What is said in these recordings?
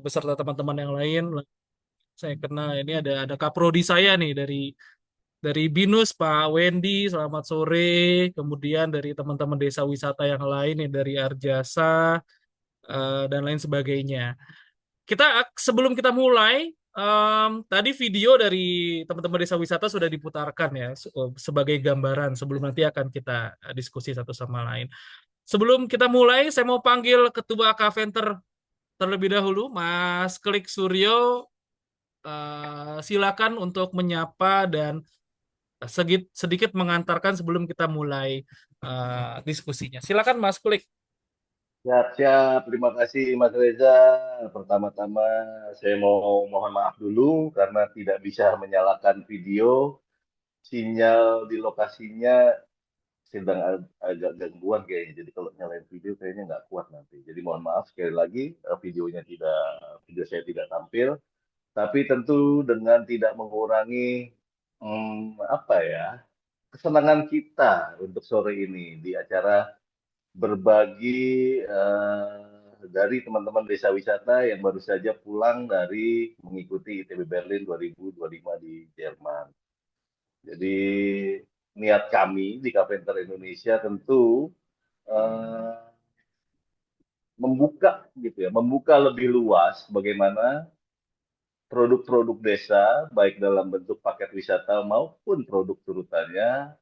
beserta teman-teman yang lain. Saya kenal ini ada kaprodi saya nih dari BINUS Pak Wendy, selamat sore. Kemudian dari teman-teman desa wisata yang lain nih dari Arjasa dan lain sebagainya. Sebelum kita mulai, tadi video dari teman-teman desa wisata sudah diputarkan ya sebagai gambaran sebelum nanti akan kita diskusi satu sama lain. Sebelum kita mulai, saya mau panggil Ketua Kaventer terlebih dahulu, Mas Klik Suryo. Silakan untuk menyapa dan sedikit mengantarkan sebelum kita mulai diskusinya. Silakan Mas Klik. Siap, siap. Terima kasih Mas Reza. Pertama-tama saya mau mohon maaf dulu karena tidak bisa menyalakan video. Sinyal di lokasinya sedang agak gangguan kayaknya. Jadi kalau nyalain video kayaknya nggak kuat nanti. Jadi mohon maaf sekali lagi video saya tidak tampil. Tapi tentu dengan tidak mengurangi apa ya kesenangan kita untuk sore ini di acara berbagi dari teman-teman desa wisata yang baru saja pulang dari mengikuti ITB Berlin 2025 di Jerman. Jadi niat kami di Carpenter Indonesia tentu eh, membuka gitu ya, membuka lebih luas bagaimana produk-produk desa baik dalam bentuk paket wisata maupun produk turutannya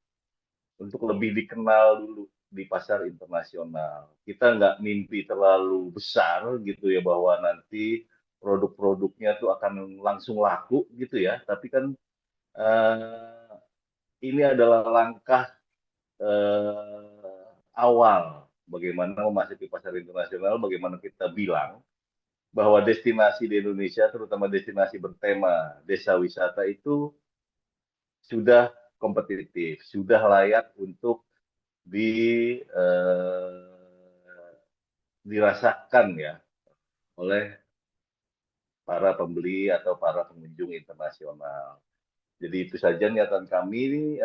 untuk lebih dikenal dulu di pasar internasional. Kita nggak mimpi terlalu besar gitu ya bahwa nanti produk-produknya tuh akan langsung laku gitu ya. Tapi kan eh, ini adalah langkah awal bagaimana memasuki pasar internasional, bagaimana kita bilang bahwa destinasi di Indonesia, terutama destinasi bertema desa wisata itu sudah kompetitif, sudah layak untuk di dirasakan ya oleh para pembeli atau para pengunjung internasional. Jadi itu saja niatan kami.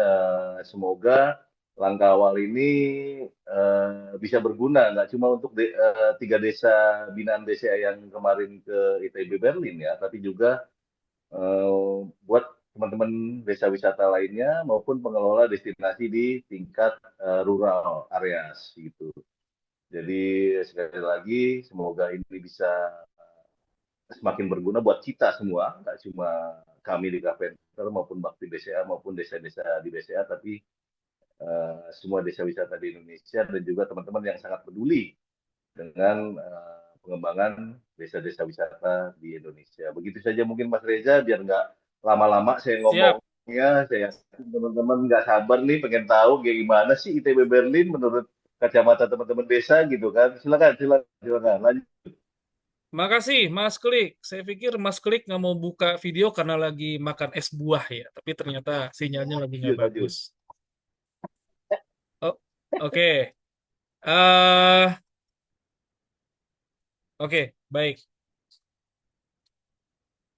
Semoga langkah awal ini bisa berguna, nggak cuma untuk tiga desa binaan desa yang kemarin ke ITB Berlin ya, tapi juga buat teman-teman desa wisata lainnya maupun pengelola destinasi di tingkat rural areas gitu. Jadi sekali lagi semoga ini bisa semakin berguna buat kita semua, nggak cuma kami di Carpenter maupun Bakti BCA maupun desa-desa di BCA, tapi semua desa wisata di Indonesia dan juga teman-teman yang sangat peduli dengan pengembangan desa-desa wisata di Indonesia. Begitu saja mungkin Mas Reza, biar nggak lama-lama saya Siap. ngomongnya, saya yakin teman-teman nggak sabar nih pengen tahu kayak gimana sih ITB Berlin menurut kacamata teman-teman desa gitu kan. Silakan, silakan, silakan. Lanjut. Makasih Mas Klik. Saya pikir Mas Klik nggak mau buka video karena lagi makan es buah ya. Tapi ternyata sinyalnya lagi nggak Lanjut, bagus. lanjut. Oh, oke. eh oke, baik.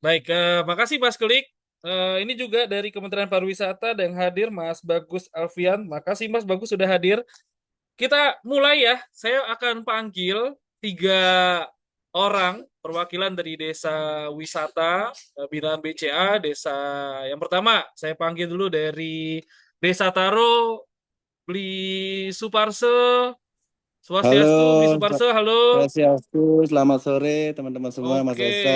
Baik, makasih Mas Klik. Ini juga dari Kementerian Pariwisata dan hadir Mas Bagus Alfian. Makasih Mas Bagus sudah hadir. Kita mulai ya. Saya akan panggil 3 orang perwakilan dari desa wisata binaan BCA. Desa yang pertama, saya panggil dulu dari Desa Taro, Bli Suparse, Halo, Swastiastu, Bli Suparse, halo. Swastiastu. Selamat sore teman-teman semua, Mas Oke. Reza.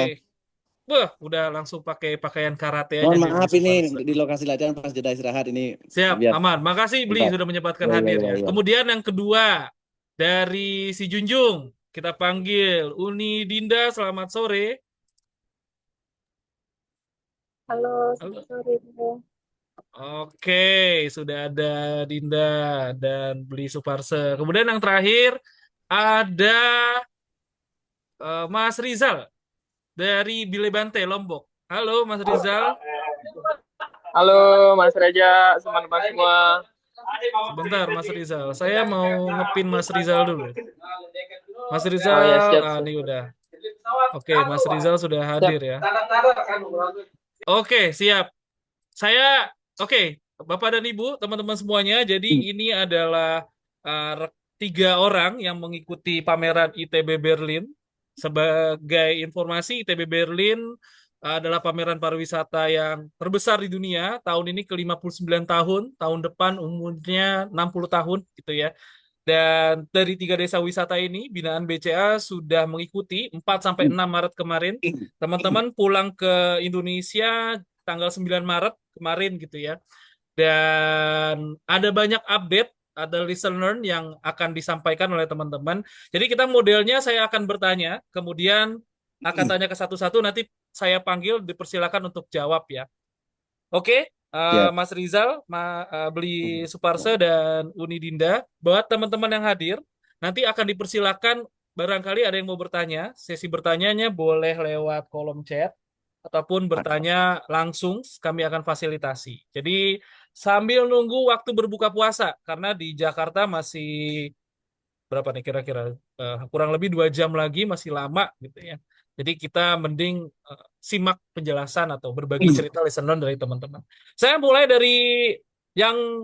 Wah, udah langsung pakai pakaian karate aja Mohon nih Bli maaf ini Suparse. di lokasi latihan pas jeda istirahat ini Siap, biar aman. Makasih Bli bentar. sudah menyempatkan Ya, ya, hadir ya, ya. ya. Kemudian yang kedua dari si Junjung kita panggil Uni Dinda. Selamat sore. Halo, Halo. selamat sore. Oke, sudah ada Dinda dan Bli Suparse. Kemudian yang terakhir ada Mas Rizal dari Bilebante Lombok. Halo Mas Rizal. Halo, Mas Raja, teman-teman semua. Sebentar Mas Rizal, saya mau ngepin Mas Rizal dulu. Mas Oh ya, Rizal, siap, ah siap. ini udah. Oke, Mas Rizal sudah Siap. hadir ya. Oke, siap. Saya, oke, Bapak dan Ibu, teman-teman semuanya. Jadi ini adalah 3 orang yang mengikuti pameran ITB Berlin sebagai informasi, ITB Berlin adalah pameran pariwisata yang terbesar di dunia. Tahun ini ke-59 tahun, tahun depan umurnya 60 tahun gitu ya. Dan dari 3 desa wisata ini, binaan BCA sudah mengikuti 4 sampai 6 Maret kemarin. Teman-teman pulang ke Indonesia tanggal 9 Maret kemarin gitu ya. Dan ada banyak update, ada lesson learn yang akan disampaikan oleh teman-teman. Jadi kita modelnya saya akan bertanya, kemudian akan tanya ke satu-satu, nanti saya panggil, dipersilakan untuk jawab ya. Oke, Ya. Mas Rizal, Beli Suparse dan Uni Dinda, buat teman-teman yang hadir, nanti akan dipersilakan barangkali ada yang mau bertanya, sesi bertanyanya boleh lewat kolom chat, ataupun bertanya langsung, kami akan fasilitasi. Jadi sambil nunggu waktu berbuka puasa, karena di Jakarta masih berapa nih kira-kira kurang lebih 2 jam lagi, masih lama gitu ya. Jadi kita mending simak penjelasan atau berbagi cerita lesson learn dari teman-teman. Saya mulai dari yang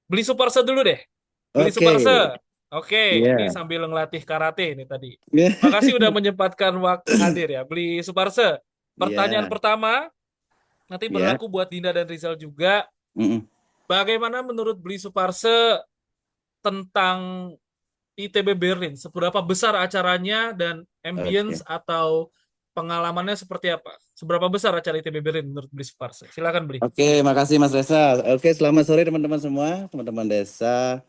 beli Suparse dulu deh. Beli Oke. Suparse. Oke, ini Ya. sambil ngelatih karate ini tadi. Makasih udah menyempatkan waktu hadir ya. Beli Suparse. Pertanyaan Ya. pertama, nanti Ya. berlaku buat Dinda dan Rizal juga. Mm-mm. Bagaimana menurut Beli Suparse tentang ITB Berlin? Seberapa besar acaranya dan ambience Oke. atau pengalamannya seperti apa? Seberapa besar acara ITB Berlin menurut Beli Suparse? Silakan Beli. Oke, makasih Mas Reza. Oke, selamat sore teman-teman semua, teman-teman desa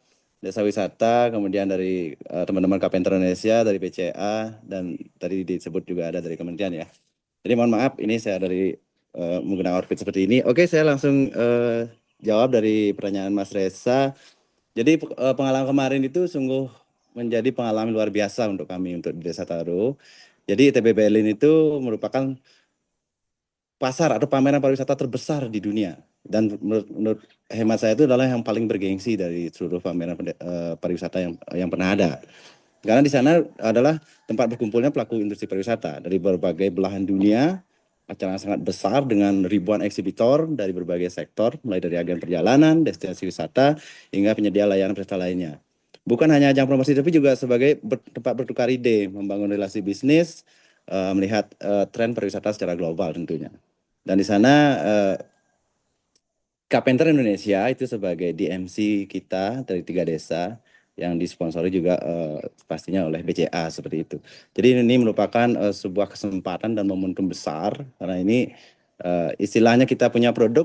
wisata, kemudian dari teman-teman Kapenter Indonesia, dari BCA, dan tadi disebut juga ada dari kementerian ya. Jadi mohon maaf, ini saya dari menggunakan outfit seperti ini. Oke, saya langsung jawab dari pertanyaan Mas Reza. Jadi pengalaman kemarin itu sungguh menjadi pengalaman luar biasa untuk kami, untuk di Desa Taro. Jadi ITB Berlin itu merupakan pasar atau pameran pariwisata terbesar di dunia. Dan menurut hemat saya itu adalah yang paling bergengsi dari seluruh pameran pariwisata yang pernah ada. Karena di sana adalah tempat berkumpulnya pelaku industri pariwisata dari berbagai belahan dunia, acara yang sangat besar dengan ribuan eksibitor dari berbagai sektor, mulai dari agen perjalanan, destinasi wisata, hingga penyedia layanan pariwisata lainnya. Bukan hanya ajang promosi, tapi juga sebagai tempat bertukar ide, membangun relasi bisnis, melihat tren pariwisata secara global tentunya. Dan di sana Kapenter Indonesia itu sebagai DMC kita dari 3 desa yang disponsori juga pastinya oleh BCA seperti itu. Jadi ini merupakan sebuah kesempatan dan momentum besar karena ini istilahnya kita punya produk,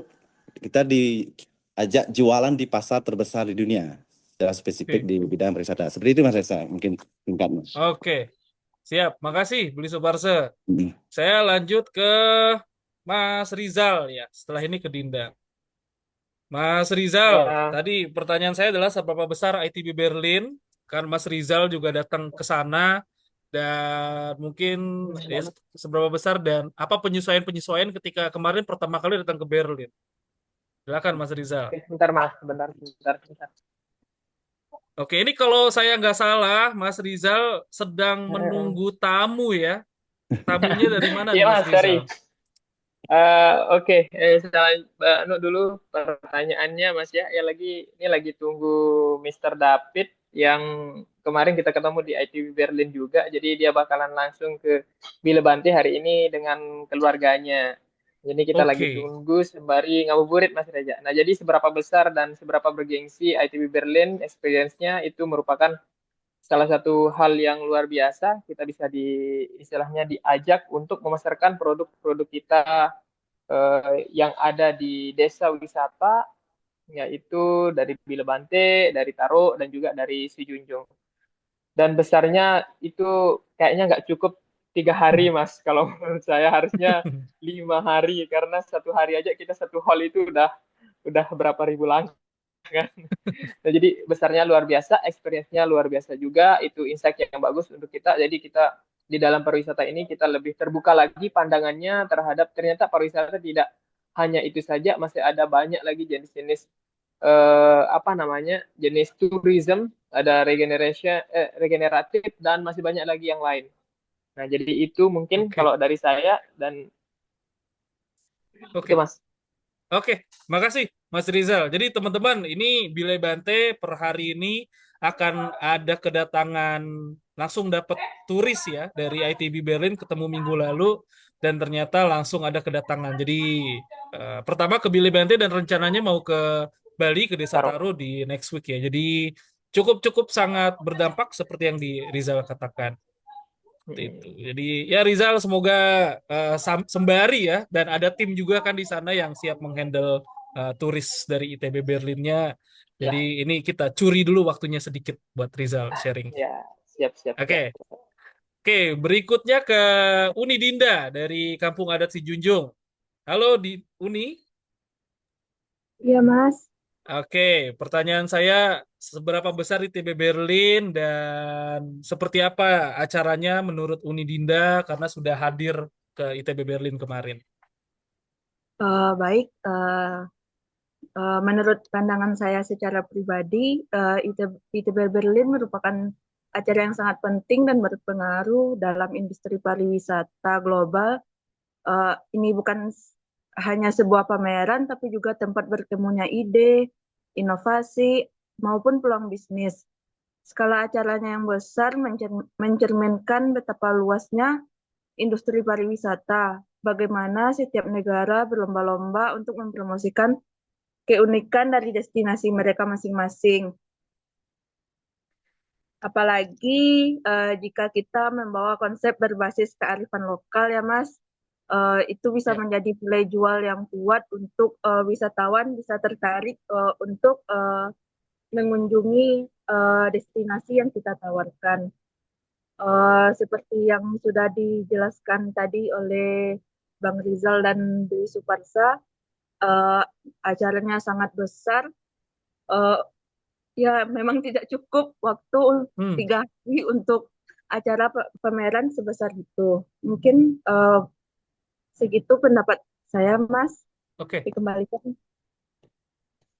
kita diajak jualan di pasar terbesar di dunia secara spesifik Oke. di bidang pariwisata. Seperti itu Mas Reza, mungkin singkatnya. Oke. Siap. Makasih Beli Suparse. Mm. Saya lanjut ke Mas Rizal ya. Setelah ini ke Dinda. Mas Rizal, Ya, tadi pertanyaan saya adalah seberapa besar ITB Berlin? Kan Mas Rizal juga datang ke sana dan mungkin ya, seberapa besar dan apa penyesuaian-penyesuaian ketika kemarin pertama kali datang ke Berlin? Silakan Mas Rizal. sebentar Mas, sebentar. Oke, ini kalau saya nggak salah, Mas Rizal sedang menunggu tamu ya. Tamunya dari mana Iya nih Mas Mas, Rizal? sorry. Oke, saya dulu pertanyaannya Mas ya. Ya ini lagi tunggu Mr. David yang kemarin kita ketemu di ITB Berlin juga. Jadi dia bakalan langsung ke Bilebante hari ini dengan keluarganya. Jadi kita lagi Oke, tunggu sembari ngabuburit Mas Reza. Nah, jadi seberapa besar dan seberapa bergengsi ITB Berlin experience-nya itu merupakan salah satu hal yang luar biasa. Kita bisa istilahnya diajak untuk memasarkan produk-produk kita yang ada di desa wisata, yaitu dari Bilebante, dari Taro, dan juga dari Sijunjung. Dan besarnya itu kayaknya nggak cukup 3 hari, Mas. Kalau menurut saya harusnya 5 hari, karena 1 hari aja kita satu hall itu udah berapa ribu langkah kan. Nah, jadi besarnya luar biasa, experience-nya luar biasa juga, itu insight yang bagus untuk kita. Jadi kita di dalam pariwisata ini kita lebih terbuka lagi pandangannya terhadap ternyata pariwisata tidak hanya itu saja, masih ada banyak lagi jenis-jenis jenis tourism, ada regeneratif dan masih banyak lagi yang lain. Nah, jadi itu mungkin oke, kalau dari saya dan itu oke. Mas. Oke, makasih Mas Rizal. Jadi teman-teman, ini Bilai Bante per hari ini akan ada kedatangan langsung dapat turis ya dari ITB Berlin ketemu minggu lalu dan ternyata langsung ada kedatangan. Jadi pertama ke Billy Bante dan rencananya mau ke Bali ke Desa Taruh. Taro di next week ya. Jadi cukup sangat berdampak seperti yang di Rizal katakan. Seperti itu. Jadi ya Rizal semoga sembari ya dan ada tim juga kan di sana yang siap menghandle turis dari ITB Berlinnya. Ya, Jadi ini kita curi dulu waktunya sedikit buat Rizal sharing. ya, siap, siap, siap. Oke, oke. Berikutnya ke Uni Dinda dari Kampung Adat Sijunjung. Halo di Uni. Iya, Mas. Oke, pertanyaan saya seberapa besar ITB Berlin dan seperti apa acaranya menurut Uni Dinda karena sudah hadir ke ITB Berlin kemarin. Baik, menurut pandangan saya secara pribadi, ITB Berlin merupakan acara yang sangat penting dan berpengaruh dalam industri pariwisata global. Ini bukan hanya sebuah pameran, tapi juga tempat bertemunya ide, inovasi, maupun peluang bisnis. Skala acaranya yang besar mencerminkan betapa luasnya industri pariwisata, bagaimana setiap negara berlomba-lomba untuk mempromosikan keunikan dari destinasi mereka masing-masing. Apalagi jika kita membawa konsep berbasis kearifan lokal ya Mas, itu bisa Ya. menjadi nilai jual yang kuat untuk wisatawan bisa tertarik untuk mengunjungi destinasi yang kita tawarkan. Seperti yang sudah dijelaskan tadi oleh Bang Rizal dan Dwi Suparsa, acaranya sangat besar. Ya, memang tidak cukup waktu 3 hari untuk acara pameran sebesar itu. Mungkin segitu pendapat saya, Mas. Oke. Dikembalikan.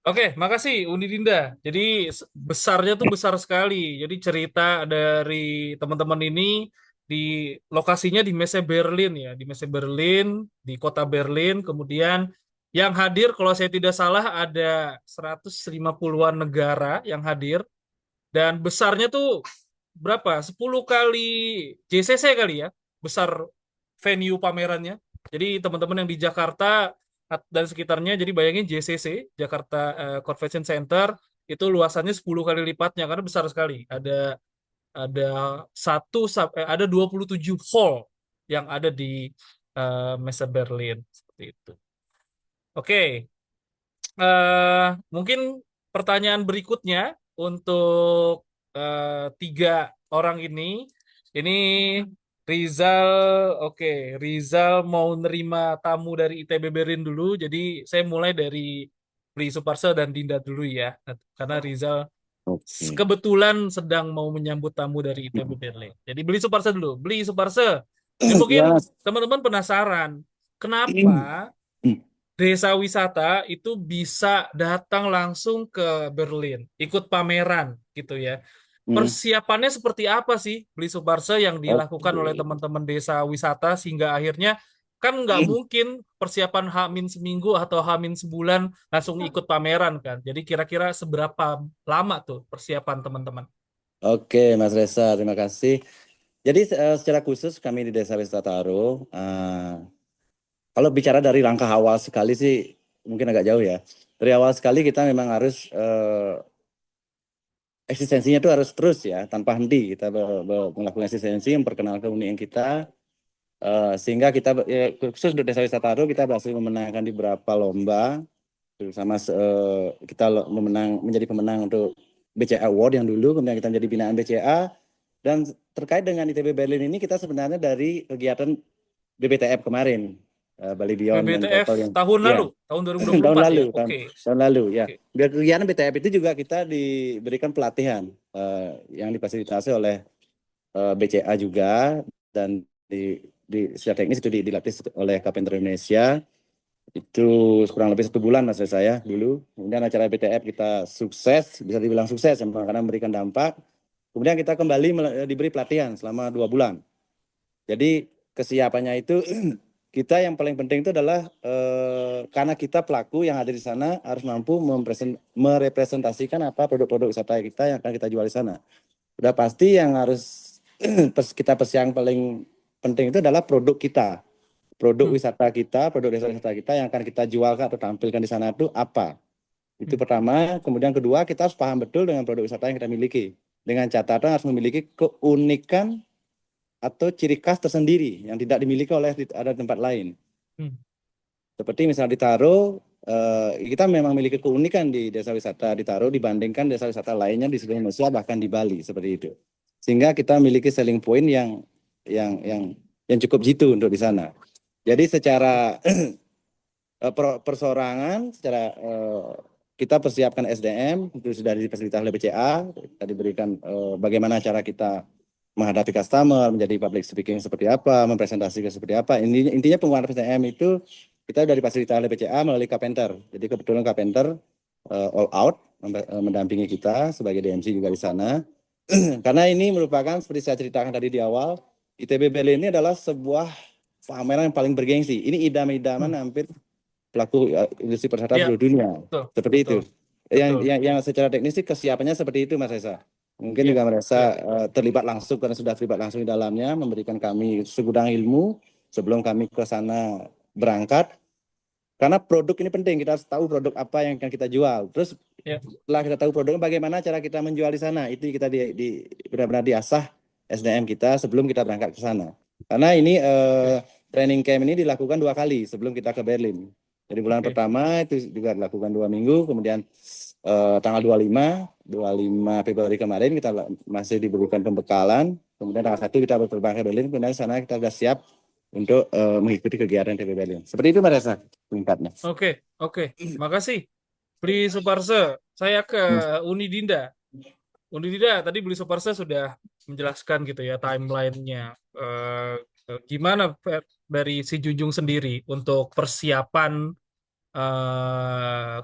Oke, makasih Uni Dinda. Jadi besarnya tuh besar sekali. Jadi cerita dari teman-teman ini di lokasinya di Messe Berlin ya, di Messe Berlin, di kota Berlin. Kemudian yang hadir kalau saya tidak salah ada 150-an negara yang hadir dan besarnya tuh berapa? 10 kali JCC kali ya, besar venue pamerannya. Jadi teman-teman yang di Jakarta dan sekitarnya, jadi bayangin JCC, Jakarta Convention Center, itu luasannya 10 kali lipatnya karena besar sekali. Ada ada 27 hall yang ada di Messe Berlin seperti itu. Oke. Mungkin pertanyaan berikutnya untuk 3 orang ini Rizal, oke, Rizal mau nerima tamu dari ITB Berlin dulu, jadi saya mulai dari Bli Suparsa dan Dinda dulu ya, karena Rizal Oke. kebetulan sedang mau menyambut tamu dari ITB Berlin. Jadi Bli Suparsa dulu, Bli Suparsa, ini mungkin Ya. teman-teman penasaran, kenapa desa wisata itu bisa datang langsung ke Berlin, ikut pameran gitu ya. Persiapannya seperti apa sih Beli Suparsa yang dilakukan oleh teman-teman desa wisata sehingga akhirnya kan nggak mungkin persiapan H-min seminggu atau H-min sebulan langsung ikut pameran kan. Jadi kira-kira seberapa lama tuh persiapan teman-teman? Oke, Mas Reza, terima kasih. Jadi secara khusus kami di Desa Wisata Taro, kalau bicara dari langkah awal sekali sih mungkin agak jauh ya. Dari awal sekali kita memang harus eksistensinya itu harus terus ya, tanpa henti kita melakukan eksistensi, memperkenalkan keunikan kita, sehingga kita khusus untuk Desa Wisata Taro kita berhasil memenangkan di beberapa lomba, terutama kita menjadi pemenang untuk BCA Award yang dulu, kemudian kita menjadi binaan BCA, dan terkait dengan ITB Berlin ini kita sebenarnya dari kegiatan BBTF kemarin, Bali Beyond dan BBTF Total yang tahun ya, lalu, tahun 2024 tahun lalu, ya. Oke. tahun lalu ya. Oke. Biar kegiatan BTF itu juga kita diberikan pelatihan yang difasilitasi oleh BCA juga, dan di secara teknis itu dilatih oleh Kapenter Indonesia. Itu kurang lebih 1 bulan mas saya dulu. Kemudian acara BTF kita sukses, bisa dibilang sukses karena memberikan dampak. Kemudian kita kembali diberi pelatihan selama 2 bulan. Jadi kesiapannya itu kita yang paling penting itu adalah karena kita pelaku yang ada di sana harus mampu merepresentasikan apa produk-produk wisata kita yang akan kita jual di sana. Udah pasti yang harus kita yang paling penting itu adalah produk kita, produk wisata kita, produk desa wisata kita yang akan kita jualkan atau tampilkan di sana itu apa. Itu pertama. Kemudian kedua, kita harus paham betul dengan produk wisata yang kita miliki. Dengan catatan harus memiliki keunikan atau ciri khas tersendiri yang tidak dimiliki oleh ada tempat lain. Seperti misalnya di Taro, kita memang memiliki keunikan di desa wisata di Taro dibandingkan desa wisata lainnya di seluruh Indonesia, bahkan di Bali seperti itu. Sehingga kita memiliki selling point yang cukup jitu untuk di sana. Jadi secara persorangan, secara kita persiapkan SDM itu sudah difasilitasi oleh BCA, kita diberikan bagaimana cara kita menghadapi customer, menjadi public speaking seperti apa, mempresentasikan seperti apa. Intinya penguatan SDM itu kita sudah difasilitasi oleh BCA melalui Carpenter. Jadi kebetulan Carpenter all out mendampingi kita sebagai DMC juga di sana. Karena ini merupakan seperti saya ceritakan tadi di awal, ITB Berlin ini adalah sebuah pameran yang paling bergengsi. Ini idam-idaman hampir pelaku industri pariwisata seluruh dunia. Seperti itu. Yang secara teknis sih kesiapannya seperti itu, Mas Reza. Mungkin juga merasa terlibat langsung karena sudah terlibat langsung di dalamnya, memberikan kami segudang ilmu sebelum kami ke sana berangkat. Karena produk ini penting, kita harus tahu produk apa yang akan kita jual. Terus setelah kita tahu produknya, bagaimana cara kita menjual di sana. Itu kita benar-benar diasah SDM kita sebelum kita berangkat ke sana. Karena ini training camp ini dilakukan 2 kali sebelum kita ke Berlin. Jadi bulan pertama itu juga dilakukan 2 minggu, kemudian tanggal 25 Februari kemarin kita masih diberikan pembekalan, kemudian tanggal 1 kita berterbang ke Berlin, kemudian sana kita sudah siap untuk mengikuti kegiatan TB Berlin. Seperti itu, Mas Reza, singkatnya. Oke. Makasih. Bli Suparse, saya ke Uni Dinda. Uni Dinda, tadi Bli Suparse sudah menjelaskan gitu ya timeline-nya. Gimana dari si Junjung sendiri untuk persiapan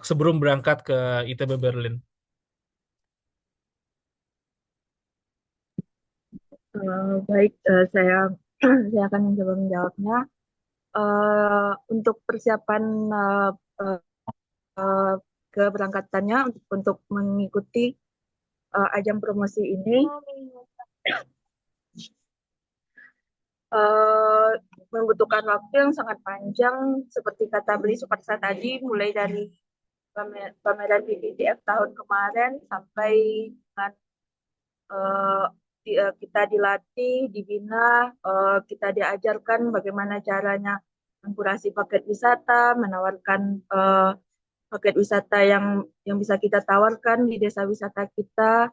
sebelum berangkat ke ITB Berlin? Baik, saya akan mencoba menjawabnya. Untuk persiapan keberangkatannya untuk mengikuti ajang promosi ini membutuhkan waktu yang sangat panjang, seperti kata Bli Suparsa tadi, mulai dari pameran BBTF tahun kemarin sampai dengan kita dilatih, dibina, kita diajarkan bagaimana caranya mengkurasi paket wisata, menawarkan paket wisata yang bisa kita tawarkan di desa wisata kita,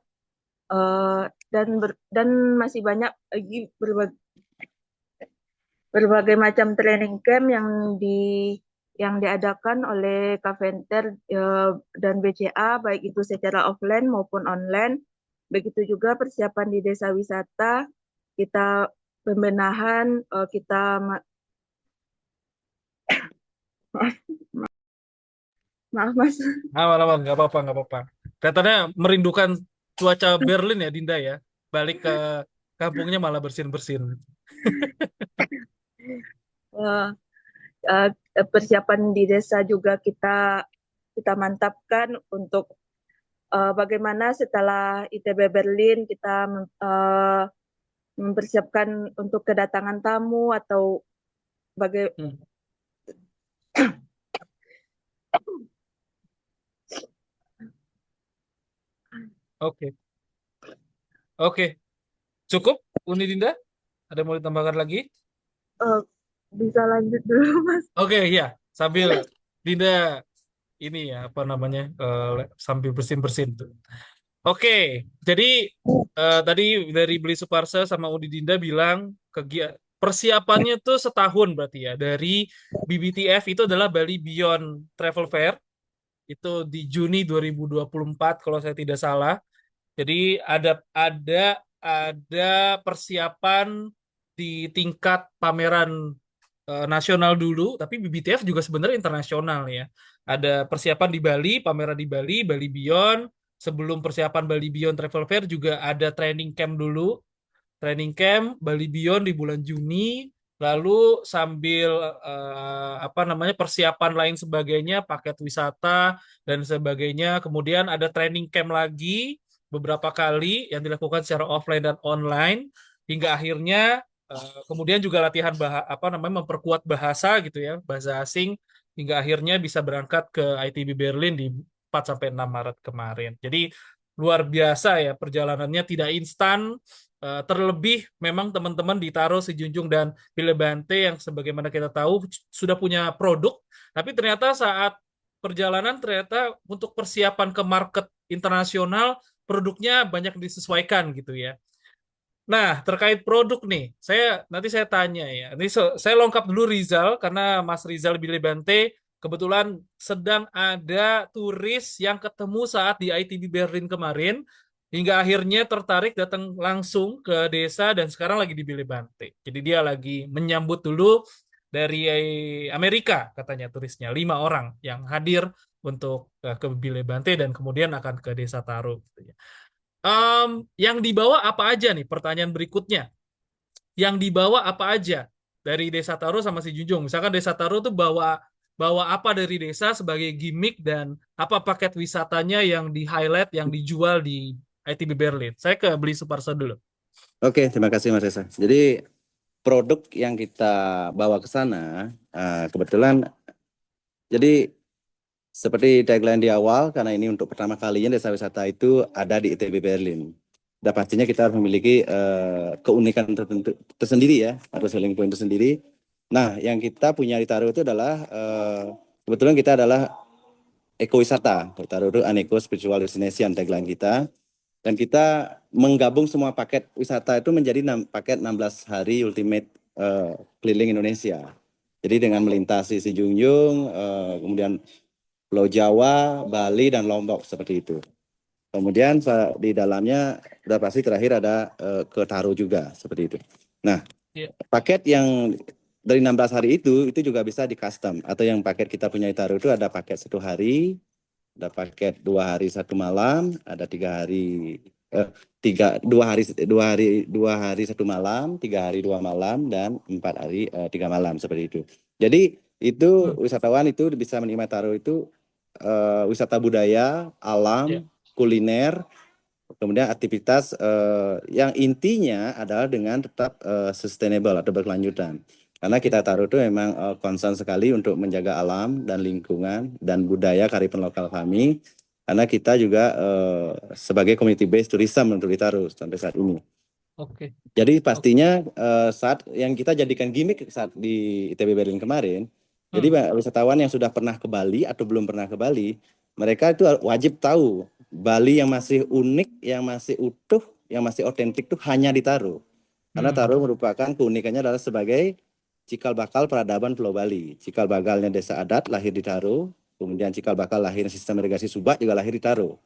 dan masih banyak lagi berbagai macam training camp yang diadakan oleh Carpenter dan BCA, baik itu secara offline maupun online. Begitu juga persiapan di desa wisata, kita pembenahan, kita maaf Mas. Aman, nggak apa-apa. Kelihatannya merindukan cuaca Berlin ya, Dinda ya. Balik ke kampungnya malah bersin-bersin. Persiapan di desa juga kita mantapkan untuk bagaimana setelah ITB Berlin kita mempersiapkan untuk kedatangan tamu atau Oke. Cukup, Uni Dinda? Ada mau ditambahkan lagi? Bisa lanjut dulu, Mas. Oke, ya. Sambil Dinda ini ya, apa namanya, sambil bersin-bersin tuh. Oke, jadi tadi dari Bli Suparsa sama Uni Dinda bilang persiapannya tuh setahun berarti ya. Dari BBTF itu adalah Bali Beyond Travel Fair. Itu di Juni 2024 kalau saya tidak salah. Jadi ada persiapan di tingkat pameran nasional dulu, tapi BBTF juga sebenarnya internasional ya. Ada persiapan di Bali, pameran di Bali, Bali Beyond. Sebelum persiapan Bali Beyond Travel Fair juga ada training camp dulu. Training camp Bali Beyond di bulan Juni. lalu sambil apa namanya persiapan lain sebagainya, paket wisata dan sebagainya. Kemudian ada training camp lagi beberapa kali yang dilakukan secara offline dan online hingga akhirnya kemudian juga latihan apa namanya memperkuat bahasa gitu ya, bahasa asing hingga akhirnya bisa berangkat ke ITB Berlin di 4 sampai 6 Maret kemarin. Jadi luar biasa ya perjalanannya tidak instan. Terlebih memang teman-teman ditaruh si Junjung dan Bile Bante yang sebagaimana kita tahu sudah punya produk, tapi ternyata saat perjalanan ternyata untuk persiapan ke market internasional produknya banyak disesuaikan gitu ya. Nah, terkait produk nih, saya tanya ya. Ini saya lengkap dulu Rizal karena Mas Rizal Bilebante kebetulan sedang ada turis yang ketemu saat di ITB Berlin kemarin hingga akhirnya tertarik datang langsung ke desa dan sekarang lagi di Bilebante. Jadi dia lagi menyambut dulu dari Amerika katanya turisnya 5 orang yang hadir untuk ke Bilebante dan kemudian akan ke Desa Taro gitu ya. Yang dibawa apa aja nih? Pertanyaan berikutnya. Yang dibawa apa aja dari Desa Taro sama si Junjung? Misalkan Desa Taro tuh bawa bawa apa dari desa sebagai gimmick dan apa paket wisatanya yang di highlight, yang dijual di ITB Berlin. Saya ke Beli Suparso dulu. Oke, terima kasih Mas Reza. Jadi produk yang kita bawa ke sana, kebetulan, jadi seperti tagline di awal, karena ini untuk pertama kalinya desa wisata itu ada di ITB Berlin. Dan pastinya kita harus memiliki keunikan tertentu tersendiri ya, atau selling point tersendiri. Nah, yang kita punya di Taro itu adalah kebetulan kita adalah ekowisata. Taro itu Aneko Spiritual Destination tagline kita. Dan kita menggabung semua paket wisata itu menjadi paket 16 hari ultimate keliling Indonesia. Jadi dengan melintasi Sijunjung, kemudian Pulau Jawa, Bali, dan Lombok seperti itu. Kemudian di dalamnya sudah pasti terakhir ada ke Taro juga seperti itu. Nah, paket yang dari 16 hari itu juga bisa di custom, atau yang paket kita punya di Taro itu ada paket 1 hari, ada paket 2 hari 1 malam, ada 3 hari 2 hari 1 malam, 3 hari 2 malam, dan 4 hari 3 malam seperti itu. Jadi itu wisatawan itu bisa menikmati Taro itu wisata budaya, alam, kuliner, kemudian aktivitas yang intinya adalah dengan tetap sustainable atau berkelanjutan. Karena kita taruh itu memang concern sekali untuk menjaga alam dan lingkungan dan budaya kearifan lokal kami. Karena kita juga sebagai community based tourism untuk ditaruh sampai saat ini. Oke. Jadi pastinya saat yang kita jadikan gimmick saat di ITB Berlin kemarin, jadi wisatawan yang sudah pernah ke Bali atau belum pernah ke Bali, mereka itu wajib tahu Bali yang masih unik, yang masih utuh, yang masih otentik itu hanya di Taro. Karena Taro merupakan keunikannya adalah sebagai cikal bakal peradaban Pulau Bali. Cikal bakalnya desa adat lahir di Taro, kemudian cikal bakal lahir sistem irigasi Subak juga lahir di Taro.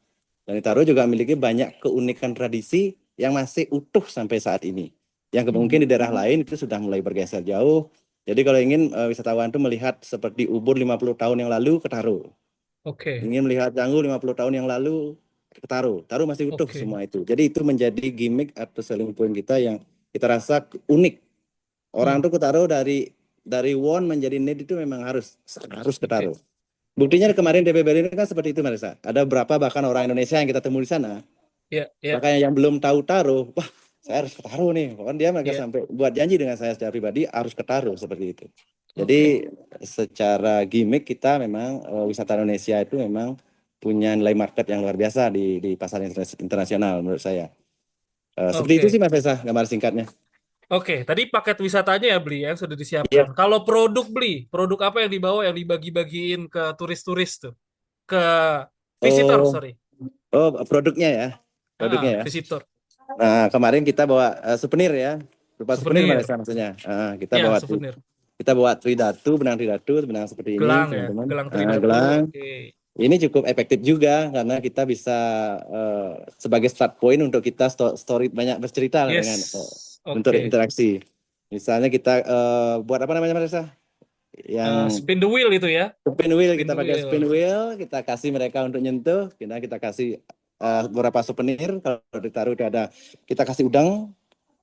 Dan di Taro juga memiliki banyak keunikan tradisi yang masih utuh sampai saat ini. Yang mungkin di daerah lain itu sudah mulai bergeser jauh. Jadi kalau ingin wisatawan itu melihat seperti Ubud 50 tahun yang lalu ke Taro. Ingin melihat Canggu 50 tahun yang lalu ke Taro. Taro masih utuh semua itu. Jadi itu menjadi gimmick atau selling point kita yang kita rasa unik. Orang tuh ke Taro dari want menjadi need itu memang harus ke Taro. Buktinya kemarin DP Berlin kan seperti itu Marisa. Ada berapa bahkan orang Indonesia yang kita temui di sana. Makanya yang belum tahu Taro, wah saya harus ke Taro nih. Kan dia mereka sampai buat janji dengan saya secara pribadi harus ke Taro seperti itu. Jadi secara gimmick kita memang wisata Indonesia itu memang punya nilai market yang luar biasa di pasar internasional menurut saya. Seperti itu sih Mas Reza, gambar singkatnya. Oke, tadi paket wisatanya ya Beli yang sudah disiapkan. Kalau produk Beli, produk apa yang dibawa yang dibagi-bagiin ke turis-turis tuh? Ke visitor, sorry. Produknya ya. Produknya ya. Visitor. Nah, kemarin kita bawa souvenir ya. Berupa souvenir Mas Reza maksudnya. Kita bawa souvenir. Kita bawa tridatu, benang seperti Gelang ini, ya, teman-teman. gelang tridatu. Gelang. Ini cukup efektif juga karena kita bisa sebagai start point untuk kita story banyak bercerita dengan untuk interaksi. Misalnya kita buat apa namanya Mas Reza? Yang spin the wheel itu ya. Spin wheel, kita pakai spin wheel, kita kasih mereka untuk nyentuh, kita kasih beberapa souvenir. Kalau ditaruh itu ada, kita kasih udang,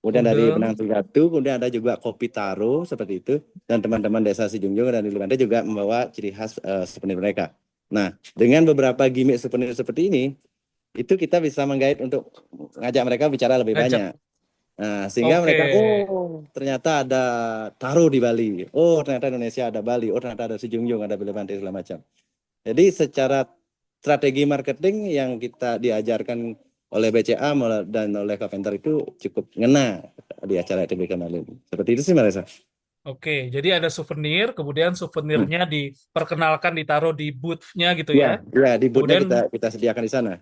kemudian dari Udeng. Benang Tugatu, kemudian ada juga kopi taro seperti itu, dan teman-teman desa Sijunjung dan di Lubante juga membawa ciri khas souvenir mereka. Nah, dengan beberapa gimmick souvenir seperti ini, itu kita bisa menggait untuk ngajak mereka bicara lebih Ajak. banyak. Nah, sehingga Oke. mereka, oh ternyata ada taro di Bali, oh ternyata Indonesia ada Bali, oh ternyata ada Sijunjung, ada Lubante segala macam. Jadi secara strategi marketing yang kita diajarkan oleh BCA dan oleh Carpenter itu cukup ngena di acara ITB kemarin. Seperti itu sih Mbak Reza. Oke, jadi ada souvenir, kemudian souvenirnya diperkenalkan, ditaruh di booth-nya gitu Ya, ya. ya di booth-nya Kemudian kita sediakan di sana.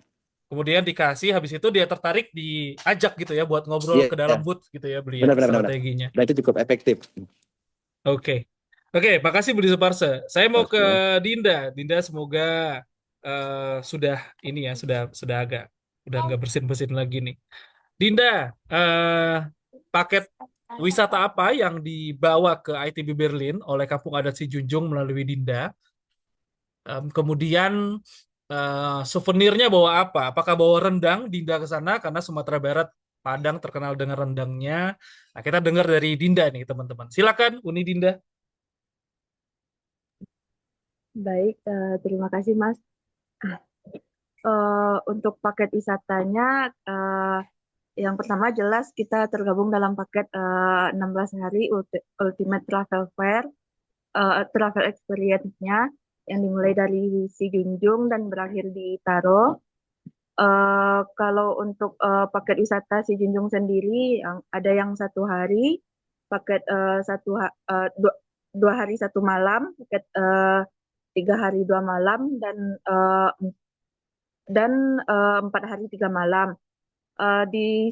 kemudian dikasih, habis itu dia tertarik, diajak gitu ya buat ngobrol Iya, ke dalam booth gitu ya beliau benar-benar benar. strateginya. Dan itu cukup efektif. Oke. Oke, makasih Budi Suparse. Saya mau ke Oke. Dinda. Dinda semoga sudah ini ya, sudah agak udah nggak bersin-bersin lagi nih. Dinda, paket wisata apa yang dibawa ke ITB Berlin oleh Kampung Adat Sijunjung melalui Dinda? Kemudian souvenirnya bawa apa? Apakah bawa rendang Dinda ke sana karena Sumatera Barat Padang terkenal dengan rendangnya. Nah, kita dengar dari Dinda nih teman-teman. Silakan Uni Dinda. Baik, terima kasih Mas. Untuk paket wisatanya, yang pertama jelas kita tergabung dalam paket 16 hari Ultimate Travel Fair, travel experience-nya yang dimulai dari Sijunjung dan berakhir di Taro. Kalau untuk paket wisata Sijunjung sendiri, ada yang 1 hari, paket 2 hari 1 malam, paket 3 hari 2 malam, dan 4 hari 3 malam. Di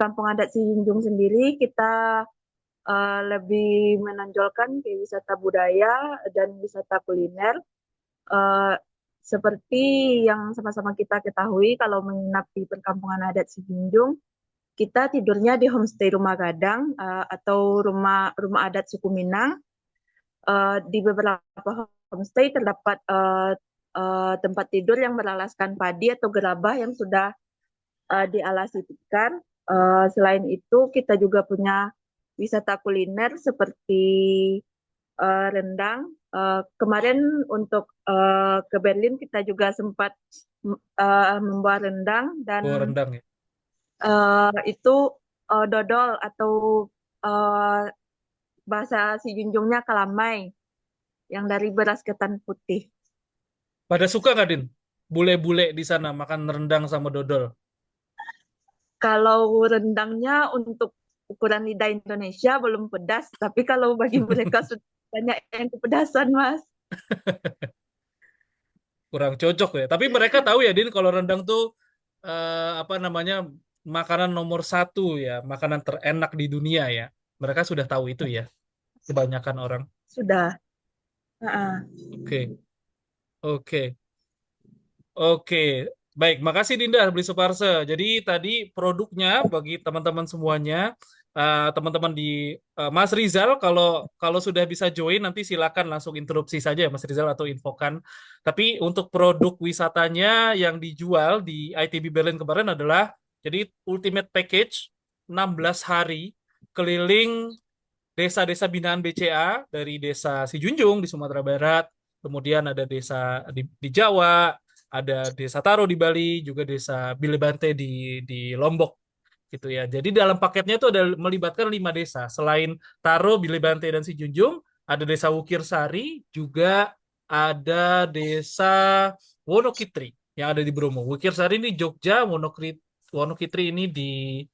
Kampung Adat Sijunjung sendiri kita lebih menonjolkan ke wisata budaya dan wisata kuliner. Eh, Seperti yang sama-sama kita ketahui, kalau menginap di perkampungan adat Sijunjung, kita tidurnya di homestay rumah gadang atau rumah rumah adat suku Minang. Di beberapa homestay terdapat tempat tidur yang beralaskan padi atau gerabah yang sudah dialasi ikan. Selain itu, kita juga punya wisata kuliner seperti rendang. Kemarin untuk ke Berlin kita juga sempat membawa rendang, dan Bawa rendang ya. itu dodol atau uh, bahasa Sijunjungnya kalamai yang dari beras ketan putih. Pada suka nggak, Din? Bule-bule di sana makan rendang sama dodol. Kalau rendangnya untuk ukuran lidah Indonesia belum pedas, tapi kalau bagi mereka sudah banyak yang kepedasan, Mas. Kurang cocok ya. Tapi mereka tahu ya, Din, kalau rendang tuh apa namanya, makanan nomor 1 ya, makanan terenak di dunia ya. Mereka sudah tahu itu ya, kebanyakan orang. Sudah. Uh-uh. Oke, oke. Oke, baik. Makasih Dinda Beli Suparse. Jadi tadi produknya bagi teman-teman semuanya, teman-teman di Mas Rizal, kalau kalau sudah bisa join nanti silakan langsung interupsi saja ya Mas Rizal atau infokan. Tapi untuk produk wisatanya yang dijual di ITB Berlin kemarin adalah jadi Ultimate Package 16 hari keliling desa-desa binaan BCA dari desa Sijunjung di Sumatera Barat, kemudian ada desa di Jawa, ada desa Taro di Bali, juga desa Bilebante di Lombok gitu ya. Jadi dalam paketnya itu ada melibatkan 5 desa. Selain Taro, Bilebante dan Sijunjung, ada desa Wukir Sari, juga ada desa Wonokitri yang ada di Bromo. Wukir Sari ini Jogja, Wonokitri ini di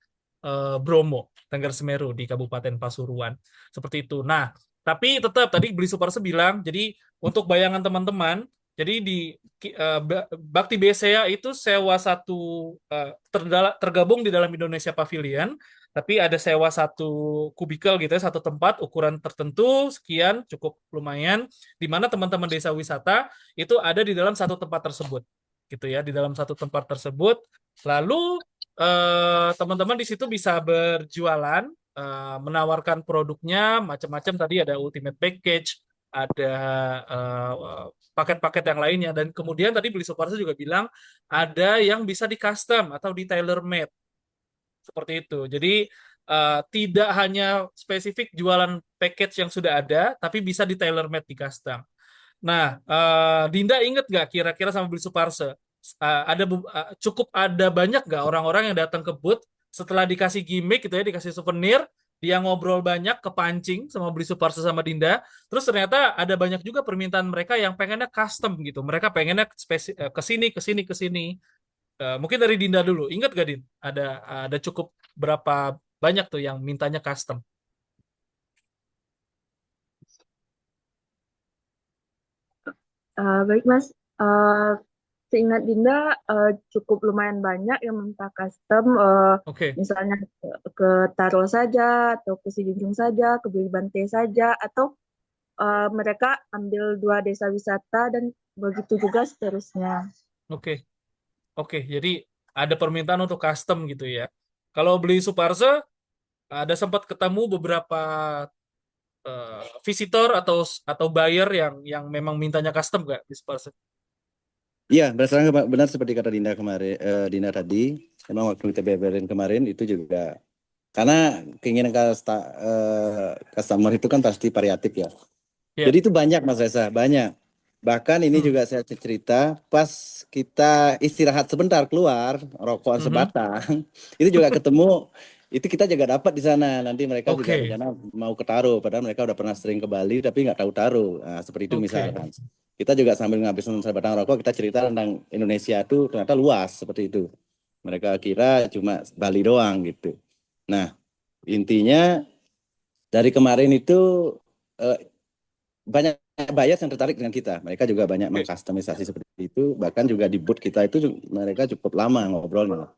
Bromo, Tengger Semeru di Kabupaten Pasuruan. Seperti itu. Nah, tapi tetap tadi Beli Suparse bilang, jadi untuk bayangan teman-teman, jadi di Bakti BSEA itu sewa satu tergabung di dalam Indonesia Pavilion, tapi ada sewa satu kubikel gitu ya, satu tempat ukuran tertentu sekian cukup lumayan, di mana teman-teman desa wisata itu ada di dalam satu tempat tersebut, gitu ya, di dalam satu tempat tersebut. Lalu teman-teman di situ bisa berjualan, menawarkan produknya macam-macam. Tadi ada ultimate package, ada paket-paket yang lainnya, dan kemudian tadi Beli Suparso juga bilang ada yang bisa di custom atau di tailor made seperti itu. Jadi tidak hanya spesifik jualan package yang sudah ada, tapi bisa di tailor made di custom. Nah, Dinda inget nggak kira-kira sama Beli Suparse? Cukup ada banyak nggak orang-orang yang datang ke booth setelah dikasih gimmick gitu ya, dikasih souvenir, dia ngobrol banyak, kepancing sama Beli Suparse sama Dinda. Terus ternyata ada banyak juga permintaan mereka yang pengennya custom gitu. Mereka pengennya ke sini, ke sini, ke sini. Mungkin dari Dinda dulu. Ingat gak Din? Ada cukup berapa banyak tuh yang mintanya custom? Baik Mas, seingat Dinda cukup lumayan banyak yang minta custom, Oke. misalnya ke Taro saja, atau ke Sijunjung saja, ke Beli Bante saja, atau mereka ambil 2 desa wisata dan begitu juga seterusnya. Oke. Oke, jadi ada permintaan untuk custom gitu ya. Kalau Beli Suparse, ada sempat ketemu beberapa visitor atau buyer yang memang mintanya custom nggak di Suparse? Iya, berdasarkan benar seperti kata Dinda kemarin, Dinda tadi, memang waktu kita beberin kemarin itu juga karena keinginan customer itu kan pasti variatif ya. Ya. Jadi itu banyak Mas Reza, banyak. Bahkan ini juga saya cerita pas kita istirahat sebentar keluar rokokan sebatang, itu juga ketemu, itu kita juga dapat di sana. Nanti mereka juga Oke. rencana mau ke Taro, padahal mereka udah pernah sering ke Bali tapi nggak tahu Taro. Nah, seperti itu Oke. misalkan. Kita juga sambil ngabisin sebatang rokok, kita cerita tentang Indonesia itu ternyata luas seperti itu. Mereka kira cuma Bali doang gitu. Nah, intinya dari kemarin itu banyak buyers yang tertarik dengan kita. Mereka juga banyak mengkustomisasi seperti itu. Bahkan juga di booth kita itu mereka cukup lama ngobrolnya.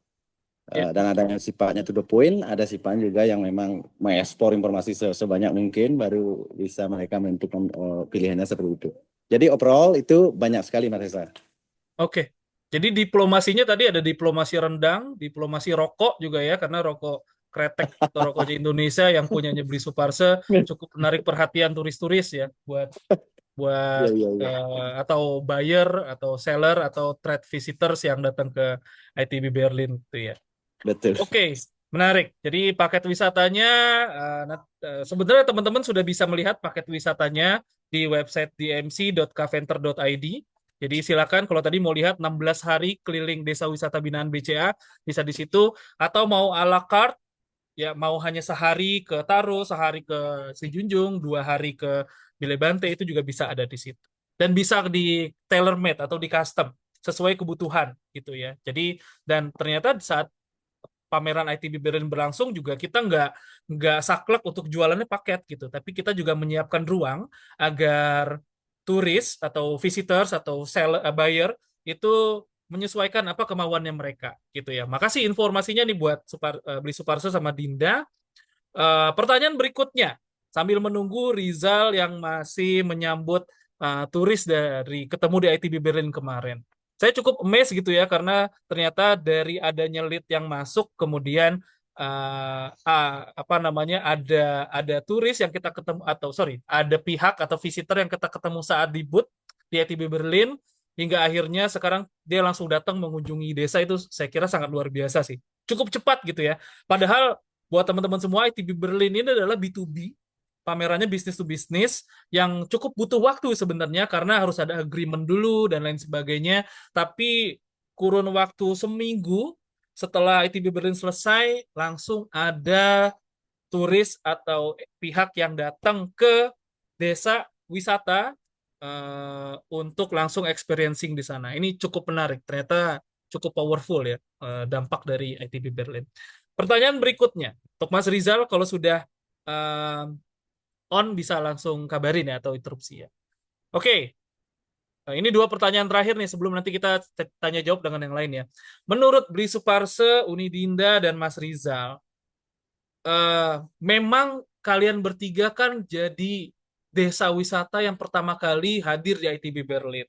Dan ada yang sifatnya to the point, ada sifatnya juga yang memang mengekspor informasi sebanyak mungkin, baru bisa mereka menentukan pilihannya seperti itu. Jadi overall itu banyak sekali Mas Reza. Oke. Jadi diplomasinya tadi ada diplomasi rendang, diplomasi rokok juga ya, karena rokok kretek atau rokok Indonesia yang punyanya Beli Suparse cukup menarik perhatian turis-turis ya, buat Iya, iya, iya. atau buyer atau seller atau trade visitors yang datang ke ITB Berlin gitu ya. Betul. Oke, menarik. Jadi paket wisatanya, sebenarnya teman-teman sudah bisa melihat paket wisatanya di website dmc.caventer.id. Jadi silakan kalau tadi mau lihat 16 hari keliling desa wisata binaan BCA, bisa di situ. Atau mau à la carte, ya mau hanya sehari ke Taro, sehari ke Sijunjung, 2 hari ke Bilebante, itu juga bisa ada di situ. Dan bisa di tailor made atau di custom sesuai kebutuhan gitu ya. Jadi dan ternyata saat pameran ITB Berlin berlangsung juga kita nggak saklek untuk jualannya paket gitu, tapi kita juga menyiapkan ruang agar turis atau visitors atau seller buyer itu menyesuaikan apa kemauannya mereka gitu ya. Makasih informasinya nih buat Beli Suparse sama Dinda. Pertanyaan berikutnya, sambil menunggu Rizal yang masih menyambut turis dari ketemu di ITB Berlin kemarin. Saya cukup amazed gitu ya, karena ternyata dari adanya lead yang masuk, kemudian apa namanya, ada turis yang kita ketemu, atau sorry, ada pihak atau visitor yang kita ketemu saat di booth di ITB Berlin, hingga akhirnya sekarang dia langsung datang mengunjungi desa. Itu saya kira sangat luar biasa sih. Cukup cepat gitu ya. Padahal buat teman-teman semua, ITB Berlin ini adalah B2B, pamerannya bisnis to bisnis yang cukup butuh waktu sebenarnya karena harus ada agreement dulu dan lain sebagainya. Tapi kurun waktu seminggu setelah ITB Berlin selesai, langsung ada turis atau pihak yang datang ke desa wisata untuk langsung experiencing di sana. Ini cukup menarik, ternyata cukup powerful ya dampak dari ITB Berlin. Pertanyaan berikutnya, untuk Mas Rizal, kalau sudah on bisa langsung kabarin ya, atau interupsi ya. Oke, nah, ini 2 pertanyaan terakhir nih sebelum nanti kita tanya jawab dengan yang lain ya. Menurut Bli Suparse, Uni Dinda, dan Mas Rizal, memang kalian bertiga kan jadi desa wisata yang pertama kali hadir di ITB Berlin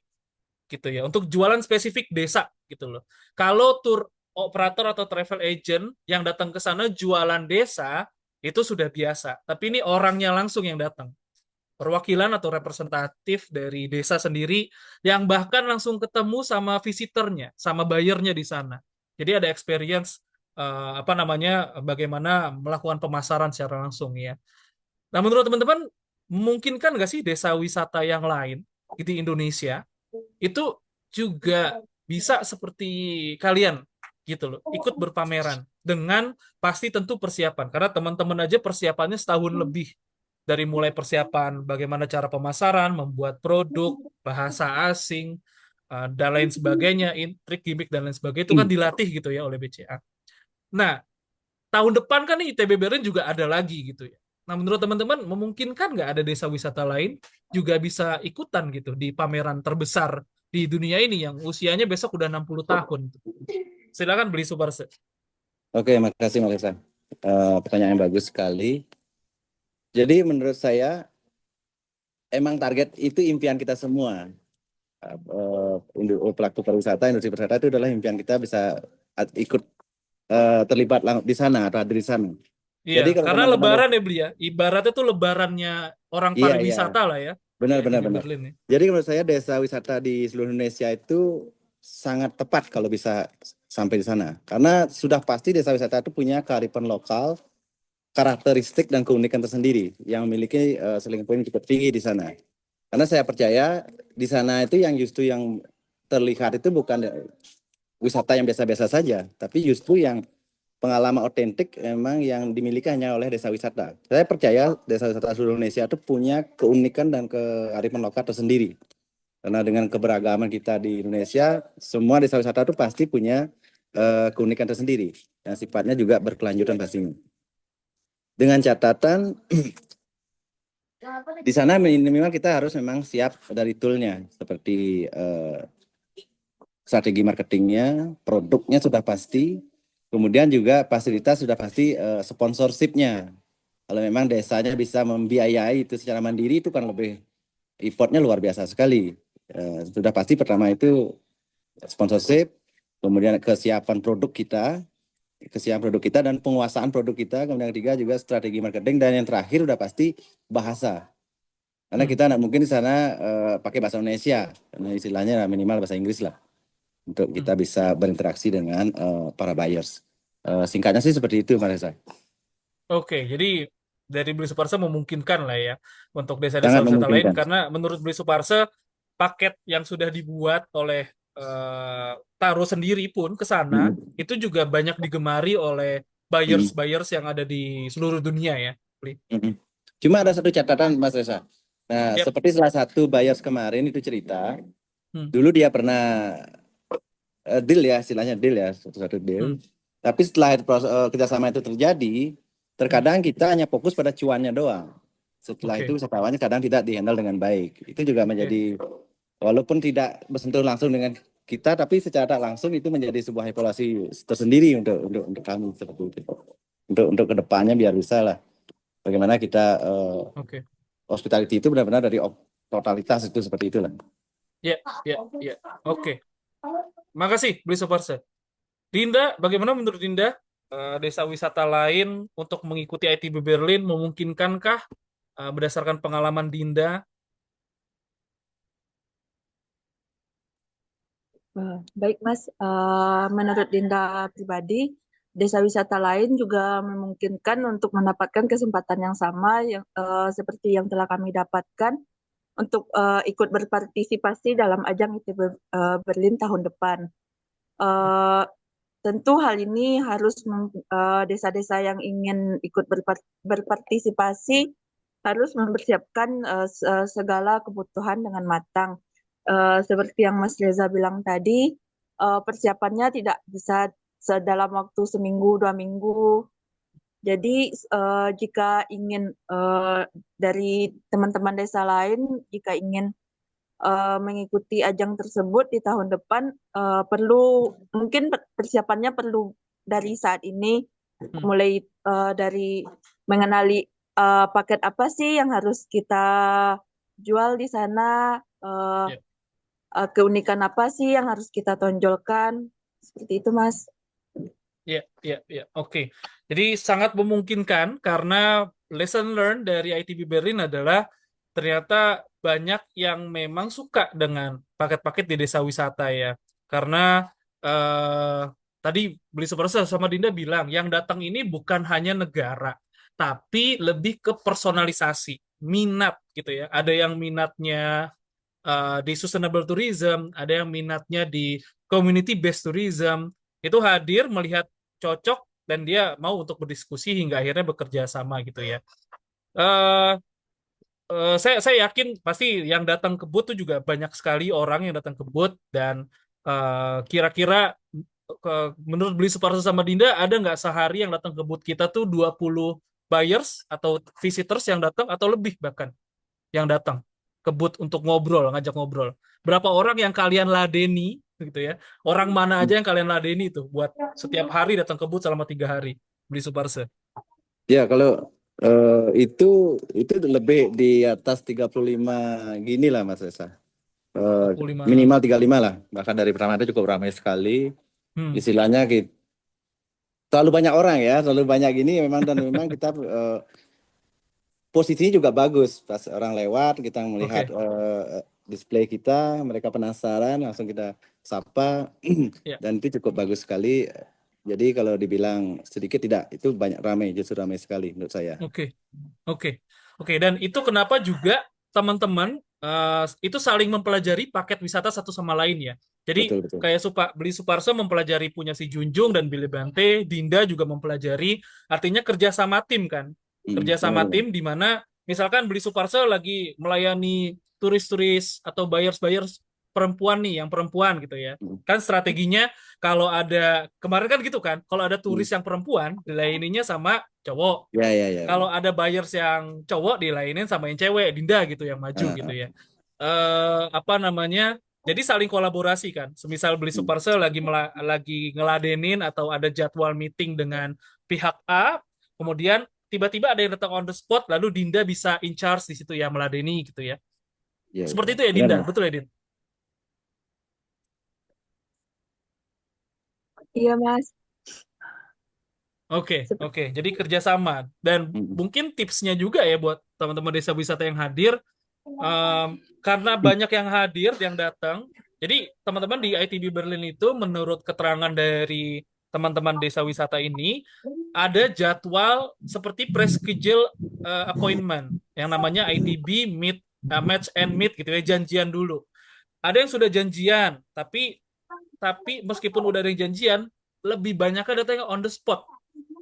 gitu ya, untuk jualan spesifik desa gitu loh. Kalau tour operator atau travel agent yang datang ke sana jualan desa itu sudah biasa, tapi ini orangnya langsung yang datang, perwakilan atau representatif dari desa sendiri, yang bahkan langsung ketemu sama visitornya, sama buyernya di sana. Jadi ada experience apa namanya, bagaimana melakukan pemasaran secara langsung ya. Nah, menurut teman-teman, memungkinkan nggak sih desa wisata yang lain di Indonesia itu juga bisa seperti kalian gitu loh, ikut berpameran dengan pasti tentu persiapan. Karena teman-teman aja persiapannya setahun lebih dari mulai persiapan bagaimana cara pemasaran, membuat produk, bahasa asing, dan lain sebagainya, trik gimmick dan lain sebagainya itu kan dilatih gitu ya oleh BCA. Nah, tahun depan kan nih ITB Berlin juga ada lagi gitu ya. Nah, menurut teman-teman, memungkinkan nggak ada desa wisata lain juga bisa ikutan gitu di pameran terbesar di dunia ini yang usianya besok udah 60 tahun. Silakan beli Suparse. Oke, makasih Melisa. Pertanyaan yang bagus sekali. Jadi menurut saya emang target itu impian kita semua. Pelaku pariwisata, industri pariwisata itu adalah impian kita bisa ikut terlibat di sana atau hadir di sana. Iya, Jadi kalau karena teman-teman, lebaran ya beli ya. Ibaratnya tuh lebarannya orang iya iya, pariwisata lah ya di benar benar ITB benar. Berlin ya. Jadi menurut saya desa wisata di seluruh Indonesia itu sangat tepat kalau bisa sampai di sana. Karena sudah pasti desa wisata itu punya kearifan lokal, karakteristik dan keunikan tersendiri yang memiliki selling point cukup tinggi di sana. Karena saya percaya di sana itu yang justru yang terlihat itu bukan wisata yang biasa-biasa saja, tapi justru yang pengalaman otentik memang yang dimiliki hanya oleh desa wisata. Saya percaya desa wisata seluruh Indonesia itu punya keunikan dan kearifan lokal tersendiri. Karena dengan keberagaman kita di Indonesia, semua desa wisata itu pasti punya keunikan tersendiri yang sifatnya juga berkelanjutan pastinya. Dengan catatan di sana minimal kita harus memang siap dari toolnya seperti strategi marketingnya, produknya sudah pasti, kemudian juga fasilitas sudah pasti, sponsorshipnya. Kalau memang desanya bisa membiayai itu secara mandiri itu kan lebih effortnya luar biasa sekali. Sudah pasti pertama itu sponsorship, kemudian kesiapan produk kita dan penguasaan produk kita, kemudian yang ketiga juga strategi marketing, dan yang terakhir udah pasti bahasa. Karena kita nggak mungkin di sana pakai bahasa Indonesia, karena istilahnya minimal bahasa Inggris lah untuk kita bisa berinteraksi dengan para buyers. Singkatnya sih seperti itu, Mbak Reza. Oke, jadi dari Beli Suparse memungkinkan lah ya untuk desa-desa Sangat wisata lain memungkinkan. karena menurut Beli Suparse paket yang sudah dibuat oleh Taro sendiri pun ke sana itu juga banyak digemari oleh buyers-buyers yang ada di seluruh dunia ya. Beli. Cuma ada satu catatan, Mas Reza. Nah, Yep. seperti salah satu buyers kemarin itu cerita, Hmm. dulu dia pernah deal ya, istilahnya deal ya, satu deal. Tapi setelah kerjasama itu terjadi, terkadang kita hanya fokus pada cuannya doang. Setelah itu wisatawannya kadang tidak dihandle dengan baik. Itu juga menjadi, walaupun tidak bersentuh langsung dengan kita, tapi secara tak langsung itu menjadi sebuah evaluasi tersendiri untuk kami seperti itu. Untuk kedepannya biar bisa lah bagaimana kita hospitality itu benar-benar dari totalitas itu seperti itulah. Ya. Oke. Makasih, Beli Suparse. Dinda, bagaimana menurut Dinda desa wisata lain untuk mengikuti ITB Berlin memungkinkankah berdasarkan pengalaman Dinda? Baik, Mas. Menurut Dinda pribadi, desa wisata lain juga memungkinkan untuk mendapatkan kesempatan yang sama yang seperti yang telah kami dapatkan untuk ikut berpartisipasi dalam ajang ITB Berlin tahun depan. Tentu hal ini harus desa-desa yang ingin ikut berpartisipasi harus mempersiapkan segala kebutuhan dengan matang. Seperti yang Mas Reza bilang tadi, persiapannya tidak bisa dalam waktu seminggu, 2 minggu. Jadi jika ingin dari teman-teman desa lain, jika ingin mengikuti ajang tersebut di tahun depan, mungkin persiapannya perlu dari saat ini, mulai dari mengenali paket apa sih yang harus kita jual di sana, keunikan apa sih yang harus kita tonjolkan, seperti itu, Mas. Ya. Oke. Jadi sangat memungkinkan karena lesson learned dari ITB Berlin adalah ternyata banyak yang memang suka dengan paket-paket di desa wisata ya. Karena tadi Beli Superstar sama Dinda bilang yang datang ini bukan hanya negara, tapi lebih ke personalisasi, minat gitu ya. Ada yang minatnya di sustainable tourism, ada yang minatnya di community based tourism. Itu hadir melihat cocok dan dia mau untuk berdiskusi hingga akhirnya bekerja sama gitu ya. Eh saya yakin pasti yang datang ke booth itu juga banyak sekali orang yang datang ke booth dan kira-kira menurut Beli Suparso sama Dinda ada nggak sehari yang datang ke booth kita tuh 20 buyers atau visitors yang datang atau lebih bahkan yang datang ke booth untuk ngobrol, ngajak ngobrol. Berapa orang yang kalian ladeni gitu ya? Orang mana aja yang kalian ladeni tuh buat setiap hari datang ke booth selama 3 hari Beli Suparso? Ya, kalau itu lebih di atas 35 gini lah Mas Reza. 25. Minimal 35 lah. Bahkan dari pertama itu cukup ramai sekali. Istilahnya gitu. Terlalu banyak orang ya, terlalu banyak gini memang, dan memang kita posisinya juga bagus. Pas orang lewat, kita melihat display kita, mereka penasaran, langsung kita sapa, dan itu cukup bagus sekali. Jadi kalau dibilang sedikit tidak, itu banyak ramai, justru ramai sekali menurut saya. Oke. Dan itu kenapa juga teman-teman itu saling mempelajari paket wisata satu sama lain ya. Jadi Betul. kayak Beli Suparso mempelajari punya si Junjung dan Billy Bante, Dinda juga mempelajari, artinya kerja sama tim kan. Kerja sama tim di mana misalkan Beli Suparso lagi melayani turis-turis atau buyers-buyers perempuan nih, yang perempuan gitu ya. Kan strateginya kalau ada, kemarin kan gitu kan, kalau ada turis yang perempuan, dilayaninya sama cowok. Ya. Kalau ada buyers yang cowok, dilayinin sama yang cewek, Dinda gitu, yang maju gitu ya. Jadi saling kolaborasi kan. Semisal Beli Suparso lagi ngeladenin atau ada jadwal meeting dengan pihak A, kemudian tiba-tiba ada yang datang on the spot, lalu Dinda bisa in charge di situ ya, meladeni gitu ya. Seperti itu ya Dinda, betul ya Din? Iya, Mas. Oke. Jadi kerjasama. Dan mungkin tipsnya juga ya buat teman-teman desa wisata yang hadir, karena banyak yang hadir, yang datang. Jadi teman-teman di ITB Berlin itu, menurut keterangan dari teman-teman desa wisata ini, ada jadwal seperti pre-schedule appointment yang namanya ITB match and meet gitu ya, janjian dulu. Ada yang sudah janjian, tapi meskipun udah ada yang janjian, lebih banyaknya datangnya on the spot.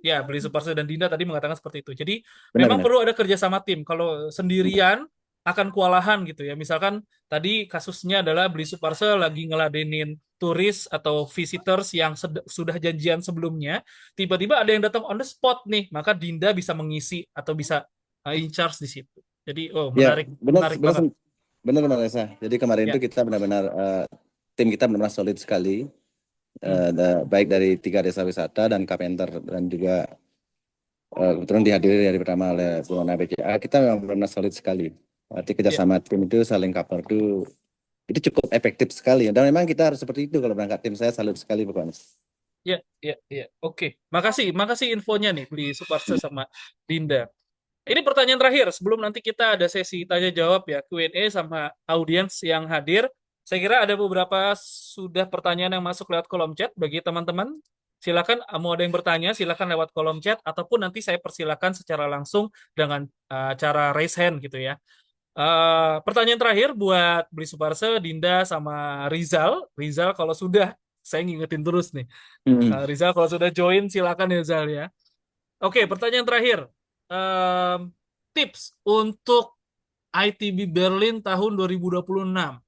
Ya, Beli Suparso dan Dinda tadi mengatakan seperti itu. Jadi memang perlu ada kerjasama tim. Kalau sendirian akan kewalahan gitu ya. Misalkan tadi kasusnya adalah Beli Suparso lagi ngeladenin turis atau visitors yang sudah janjian sebelumnya, tiba-tiba ada yang datang on the spot nih, maka Dinda bisa mengisi atau bisa in charge di situ. Jadi menarik banget. Benar Mbak Reza. Jadi kemarin itu kita benar-benar tim kita benar-benar solid sekali. Baik dari 3 desa wisata dan Kapenter, dan juga kebetulan dihadiri dari pertama oleh Buana BCA, kita memang benar-benar solid sekali. Arti kerjasama tim itu saling cover itu cukup efektif sekali. Dan memang kita harus seperti itu kalau berangkat tim. Saya salut sekali pokoknya. Ya. Oke. Makasih infonya nih Beli Suparso sama Dinda. Ini pertanyaan terakhir sebelum nanti kita ada sesi tanya jawab ya, Q&A sama audiens yang hadir. Saya kira ada beberapa sudah pertanyaan yang masuk lewat kolom chat. Bagi teman-teman, silakan mau ada yang bertanya, silakan lewat kolom chat, ataupun nanti saya persilakan secara langsung dengan cara raise hand gitu ya. Pertanyaan terakhir buat Beli Suparso, Dinda, sama Rizal. Rizal kalau sudah, saya ngingetin terus nih. Rizal kalau sudah join silakan ya Rizal ya. Oke, pertanyaan terakhir. Tips untuk ITB Berlin tahun 2026.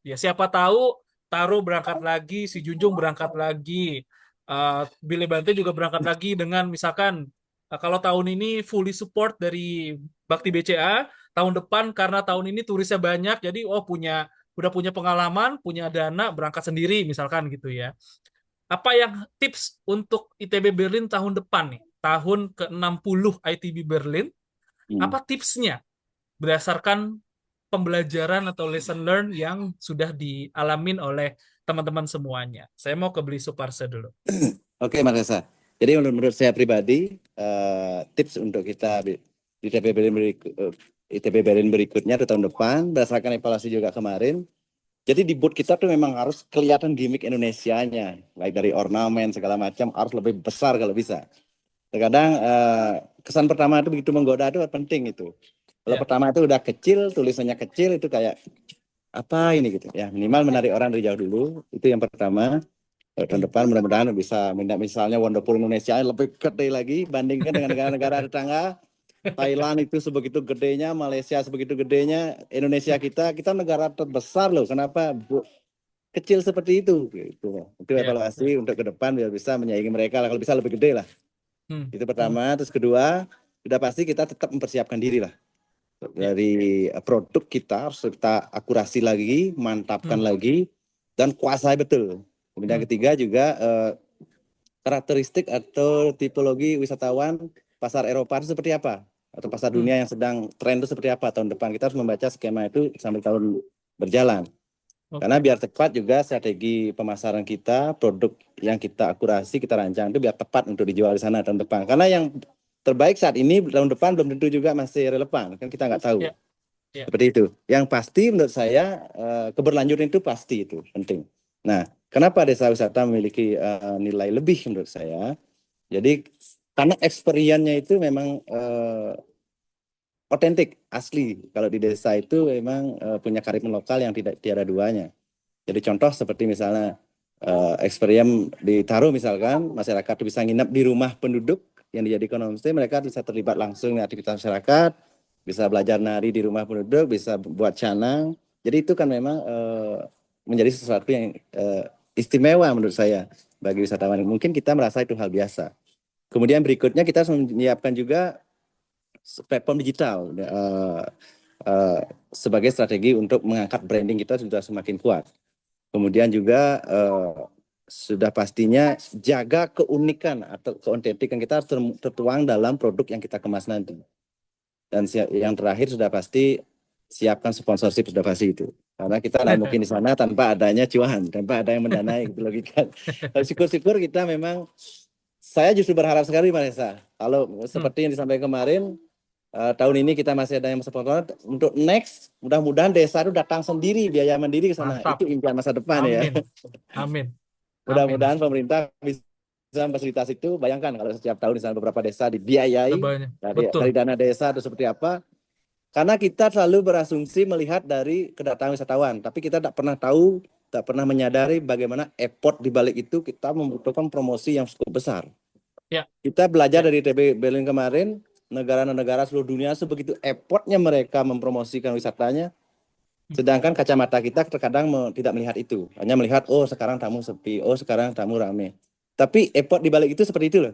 Ya, siapa tahu Taro berangkat lagi, si Junjung berangkat lagi, Billy Bante juga berangkat lagi dengan misalkan kalau tahun ini fully support dari Bakti BCA, tahun depan karena tahun ini turisnya banyak, jadi udah punya pengalaman, punya dana, berangkat sendiri misalkan gitu ya. Apa yang tips untuk ITB Berlin tahun depan nih? Tahun ke-60 ITB Berlin, apa tipsnya berdasarkan pembelajaran atau lesson learn yang sudah dialamin oleh teman-teman semuanya? Saya mau ke Beli Suparso dulu. Oke, Mas Reza. Jadi menurut saya pribadi, tips untuk kita di ITB Berlin berikutnya di tahun depan, berdasarkan evaluasi juga kemarin, Jadi di booth kita tuh memang harus kelihatan gimmick Indonesianya, baik dari ornamen segala macam harus lebih besar kalau bisa. Terkadang kesan pertama itu begitu menggoda itu penting itu. Kalau Ya. pertama itu udah kecil, tulisannya kecil itu kayak apa ini gitu ya. Minimal menarik orang dari jauh dulu, itu yang pertama. Tahun depan mudah-mudahan bisa misalnya Wonderful Indonesia lebih gede lagi bandingkan dengan negara-negara tetangga. Thailand itu sebegitu gedenya, Malaysia sebegitu gedenya, Indonesia kita negara terbesar loh. Kenapa kecil seperti itu? Gitu. Itu Ya. evaluasi untuk ke depan biar bisa menyaingi mereka lah. Kalau bisa lebih gede lah. Itu Hmm. pertama. Terus kedua, sudah pasti kita tetap mempersiapkan diri lah. Ya. Dari produk kita harus kita akurasi lagi, mantapkan lagi, dan kuasai betul. Kemudian ketiga juga karakteristik atau tipologi wisatawan pasar Eropa itu seperti apa? Atau pasar dunia yang sedang tren itu seperti apa tahun depan? Kita harus membaca skema itu sambil tahun berjalan. Karena biar tepat juga strategi pemasaran kita, produk yang kita akurasi, kita rancang itu biar tepat untuk dijual di sana tahun depan. Karena yang terbaik saat ini tahun depan belum tentu juga masih relevan, kan kita nggak tahu. Ya. Ya. Seperti itu. Yang pasti menurut saya keberlanjutan itu pasti itu penting. Nah, kenapa desa wisata memiliki nilai lebih menurut saya? Jadi karena experience-nya itu memang otentik, asli. Kalau di desa itu memang punya kearifan lokal yang tidak tiada duanya. Jadi contoh seperti misalnya experience ditaruh misalkan masyarakat bisa nginep di rumah penduduk yang dijadikan homestay, mereka bisa terlibat langsung dengan aktivitas masyarakat, bisa belajar nari di rumah penduduk, bisa buat canang. Jadi itu kan memang menjadi sesuatu yang istimewa menurut saya bagi wisatawan. Mungkin kita merasa itu hal biasa. Kemudian berikutnya kita harus menyiapkan juga platform digital sebagai strategi untuk mengangkat branding kita sudah semakin kuat. Kemudian juga sudah pastinya jaga keunikan atau keautentikan kita harus tertuang dalam produk yang kita kemas nanti. Dan yang terakhir sudah pasti siapkan sponsorship sudah pasti itu. Karena kita tidak mungkin di sana tanpa adanya cuan, tanpa ada yang mendanai gitu logika. Syukur-syukur kita memang, saya justru berharap sekali Mas Esa, kalau seperti yang disampaikan kemarin, tahun ini kita masih ada yang sponsor, untuk next mudah-mudahan desa itu datang sendiri, biaya mandiri ke sana. Mantap. Itu impian masa depan. Amin. Ya. Amin. Mudah-mudahan pemerintah bisa memfasilitasi itu. Bayangkan kalau setiap tahun di sana beberapa desa dibiayai dari dana desa atau seperti apa. Karena kita selalu berasumsi melihat dari kedatangan wisatawan, tapi kita tak pernah tahu, tak pernah menyadari bagaimana effort di balik itu kita membutuhkan promosi yang cukup besar. Ya. Kita belajar dari ITB Berlin kemarin, negara-negara seluruh dunia sebegitu effortnya mereka mempromosikan wisatanya, sedangkan kacamata kita terkadang tidak melihat itu, hanya melihat oh sekarang tamu sepi, oh sekarang tamu rame. Tapi effort di balik itu seperti itu loh,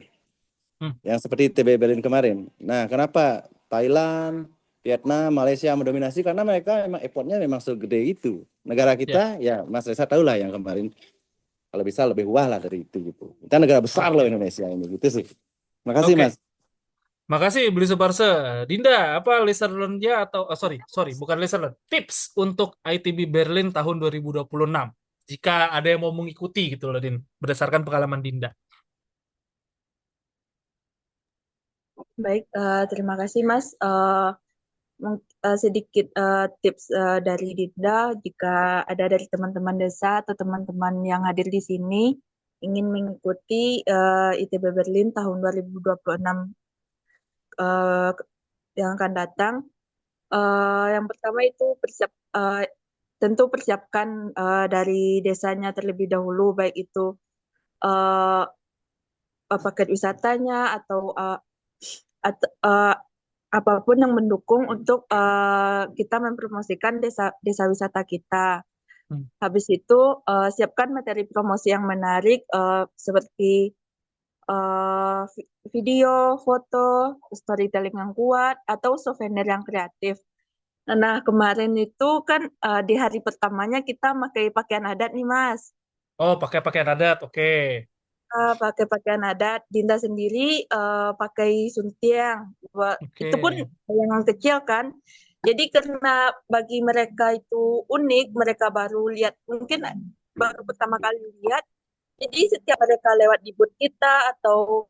yang seperti ITB Berlin kemarin. Nah, kenapa Thailand, Vietnam, Malaysia mendominasi? Karena mereka memang effortnya memang segede itu. Negara kita ya Mas Reza tahu lah yang kemarin, kalau bisa lebih wah lah dari itu gitu. Kita negara besar loh Indonesia ini gitu sih. Terima kasih Mas. Makasih Beli Suparse. Dinda, apa lesson learn-nya atau sorry, bukan lesson learn, tips untuk ITB Berlin tahun 2026. Jika ada yang mau mengikuti gitu loh Din, berdasarkan pengalaman Dinda. Baik, terima kasih Mas. Sedikit tips dari Dinda, jika ada dari teman-teman desa atau teman-teman yang hadir di sini ingin mengikuti ITB Berlin tahun 2026 yang akan datang, yang pertama itu tentu persiapkan dari desanya terlebih dahulu, baik itu paket wisatanya atau apapun yang mendukung untuk kita mempromosikan desa wisata kita. Habis itu siapkan materi promosi yang menarik seperti video, foto, storytelling yang kuat, atau souvenir yang kreatif. Nah, kemarin itu kan di hari pertamanya kita pakai pakaian adat nih, Mas. Oh, pakai pakaian adat, oke. Pakai pakaian adat. Dinda sendiri pakai suntiang. Itu pun yang kecil kan. Jadi karena bagi mereka itu unik, mereka baru lihat, mungkin baru pertama kali lihat. Jadi setiap mereka lewat di booth kita atau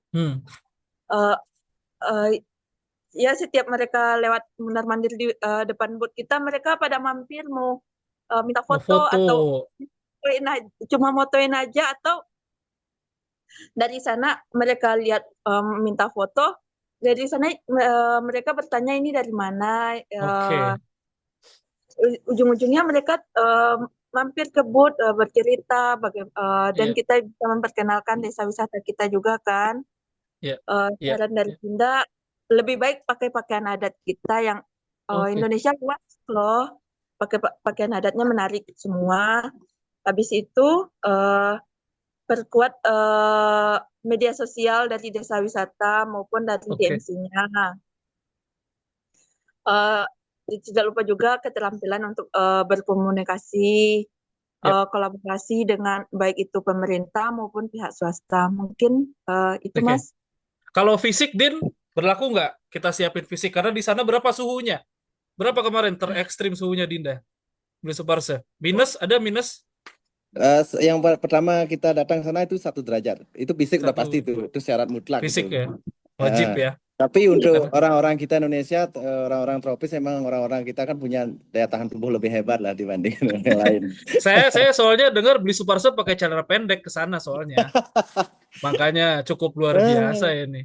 ya setiap mereka lewat mondar-mandir di depan booth kita, mereka pada mampir mau minta Mau foto foto. atau cuma motoin aja, atau dari sana mereka lihat minta foto, dari sana mereka bertanya ini dari mana, Oke, ujung-ujungnya mereka mampir ke booth, bercerita dan iya, kita bisa memperkenalkan desa wisata kita juga kan. iya, iya, Saran dari iya. Dinda, lebih baik pakai pakaian adat kita yang Oke, Indonesia luas loh, pakai pakaian adatnya menarik semua. Habis itu eh, perkuat media sosial dari desa wisata maupun dari oke, DMC-nya. Eh, Tidak lupa juga keterampilan untuk berkomunikasi, yap, kolaborasi dengan baik itu pemerintah maupun pihak swasta. Mungkin itu oke. Mas. Kalau fisik, Din, berlaku nggak kita siapin fisik? Karena di sana berapa suhunya? Berapa kemarin terekstrim suhunya, Dinda? Beli Suparse. Minus, ada minus Yang pertama kita datang sana itu 1 derajat. Itu fisik udah pasti satu itu syarat mutlak fisik itu. ya. Wajib Nah, ya. tapi untuk Karena orang-orang kita Indonesia, orang-orang tropis emang orang-orang kita kan punya daya tahan tubuh lebih hebat lah dibandingkan yang lain. saya soalnya dengar beli Suparse pakai celana pendek ke sana soalnya. Makanya cukup luar biasa Eh, ini.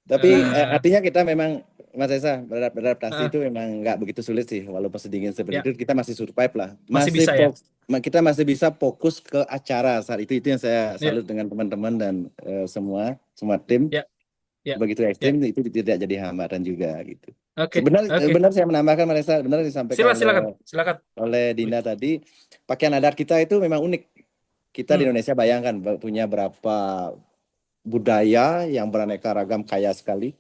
Tapi Eh, artinya kita memang Mas Esa beradaptasi eh, itu memang nggak begitu sulit sih, walaupun sedingin seperti ya, itu kita masih survive lah, masih bisa ya. kita masih bisa fokus ke acara saat itu yang saya Ya, salut dengan teman-teman dan semua tim. ya, ya, Begitu ya. ekstrim itu tidak jadi hambatan juga gitu. Oke, Sebenar oke. benar saya menambahkan Marisa, benar disampaikan Silakan, silakan. oleh Dinda tadi, pakaian adat kita itu memang unik. Kita di Hmm, Indonesia bayangkan punya berapa budaya yang beraneka ragam kaya sekali.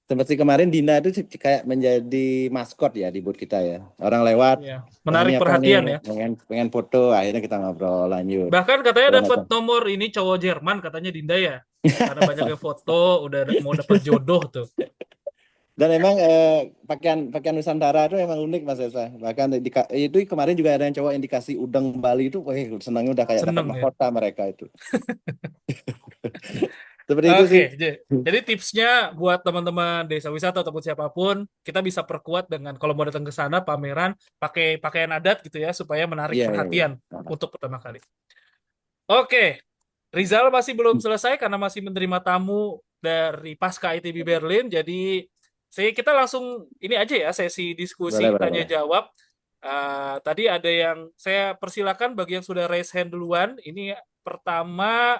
Seperti kemarin Dinda itu kayak menjadi maskot ya di booth kita ya. Orang lewat, ya. oh Menarik ini apa perhatian nih, ya. pengen foto, akhirnya kita ngobrol lanjut. Bahkan katanya Segala dapat macam. nomor ini cowok Jerman katanya Dinda ya. Karena banyaknya foto, udah mau dapat jodoh tuh. Dan emang pakaian pakaian Nusantara itu emang unik Mas Esa. Bahkan itu kemarin juga ada yang cowok yang dikasih udang Bali itu, wah senangnya udah kayak dapat Seneng ya. mahkota mereka itu. Seperti itu Oke, sih. jadi tipsnya buat teman-teman desa wisata ataupun siapapun, kita bisa perkuat dengan kalau mau datang ke sana pameran pakai pakaian adat gitu ya supaya menarik Iya, iya, iya. perhatian untuk pertama kali. Oke, Rizal masih belum selesai karena masih menerima tamu dari Pasca ITB Berlin. Jadi kita langsung ini aja ya sesi diskusi Boleh, boleh, tanya boleh. jawab. Tadi ada yang saya persilakan bagi yang sudah raise hand duluan. Ini pertama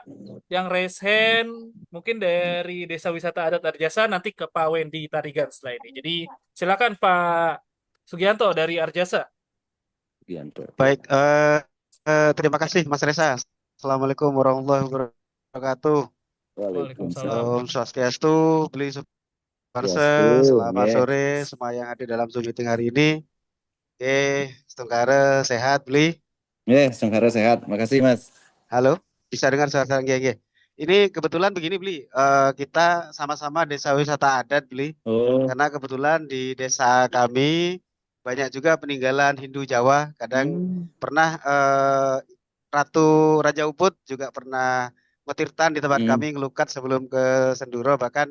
yang raise hand mungkin dari Desa Wisata Adat Arjasa nanti ke Pak Wendy Tarigan setelah ini. Jadi silakan Pak Sugianto dari Arjasa. Bianto. Baik, terima kasih Mas Reza. Assalamualaikum warahmatullahi wabarakatuh. Waalaikumsalam. Waalaikumsalam. Om Swastiastu, Beli Yes, Suparse, selamat yeah. sore semua yang ada dalam Zoom meeting hari ini. Oke, Setungkara sehat, Beli. Senggara sehat. Makasih Mas. Halo, bisa dengar suara GG. Ini kebetulan begini, Beli. Kita sama-sama desa wisata adat, Beli. Oh. Karena kebetulan di desa kami banyak juga peninggalan Hindu Jawa. Kadang pernah Ratu Raja Ubud juga pernah ngetirtan di tempat kami ngelukat sebelum ke Senduro. Bahkan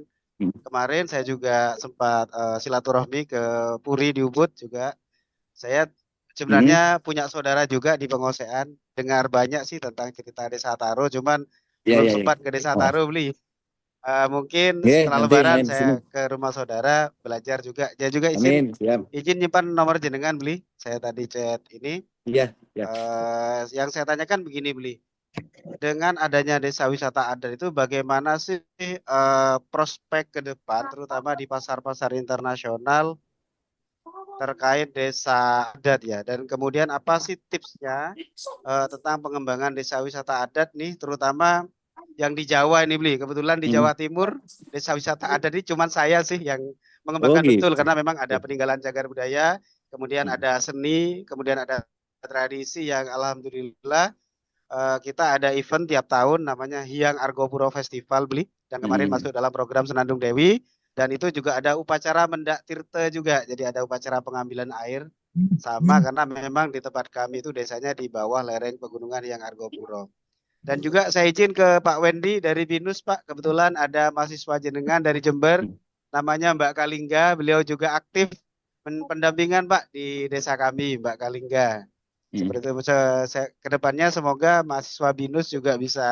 kemarin saya juga sempat silaturahmi ke Puri di Ubud juga. Saya sebenarnya punya saudara juga di Pengosean. Dengar banyak sih tentang cerita Desa Taro. Cuman Iya, belum iya, iya. sempat ke Desa Oh. Taro, Beli. Mungkin Oke, setelah nanti Lebaran main di sini. saya ke rumah saudara belajar juga. Dia juga Amin, siap. izin nyimpan nomor jenengan, Beli. Saya tadi chat ini. Iya, ya. Yang saya tanyakan begini, Beli. Dengan adanya desa wisata adat itu bagaimana sih prospek ke depan, terutama di pasar-pasar internasional terkait desa adat ya? Dan kemudian apa sih tipsnya tentang pengembangan desa wisata adat nih, terutama yang di Jawa ini, Beli. Kebetulan di Jawa Timur desa wisata adat ini cuma saya sih yang mengembangkan betul, gitu. karena memang ada peninggalan cagar budaya, kemudian ada seni, kemudian ada tradisi yang alhamdulillah kita ada event tiap tahun namanya Hyang Argopuro Festival, Beli, dan kemarin masuk dalam program Senandung Dewi, dan itu juga ada upacara Mendak Tirte juga, jadi ada upacara pengambilan air sama, karena memang di tempat kami itu desanya di bawah lereng pegunungan Hyang Argopuro. Dan juga saya izin ke Pak Wendy dari BINUS, Pak. Kebetulan ada mahasiswa jenengan dari Jember, namanya Mbak Kalingga. Beliau juga aktif pendampingan, Pak, di desa kami, Mbak Kalingga. Seperti itu. Kedepannya semoga mahasiswa BINUS juga bisa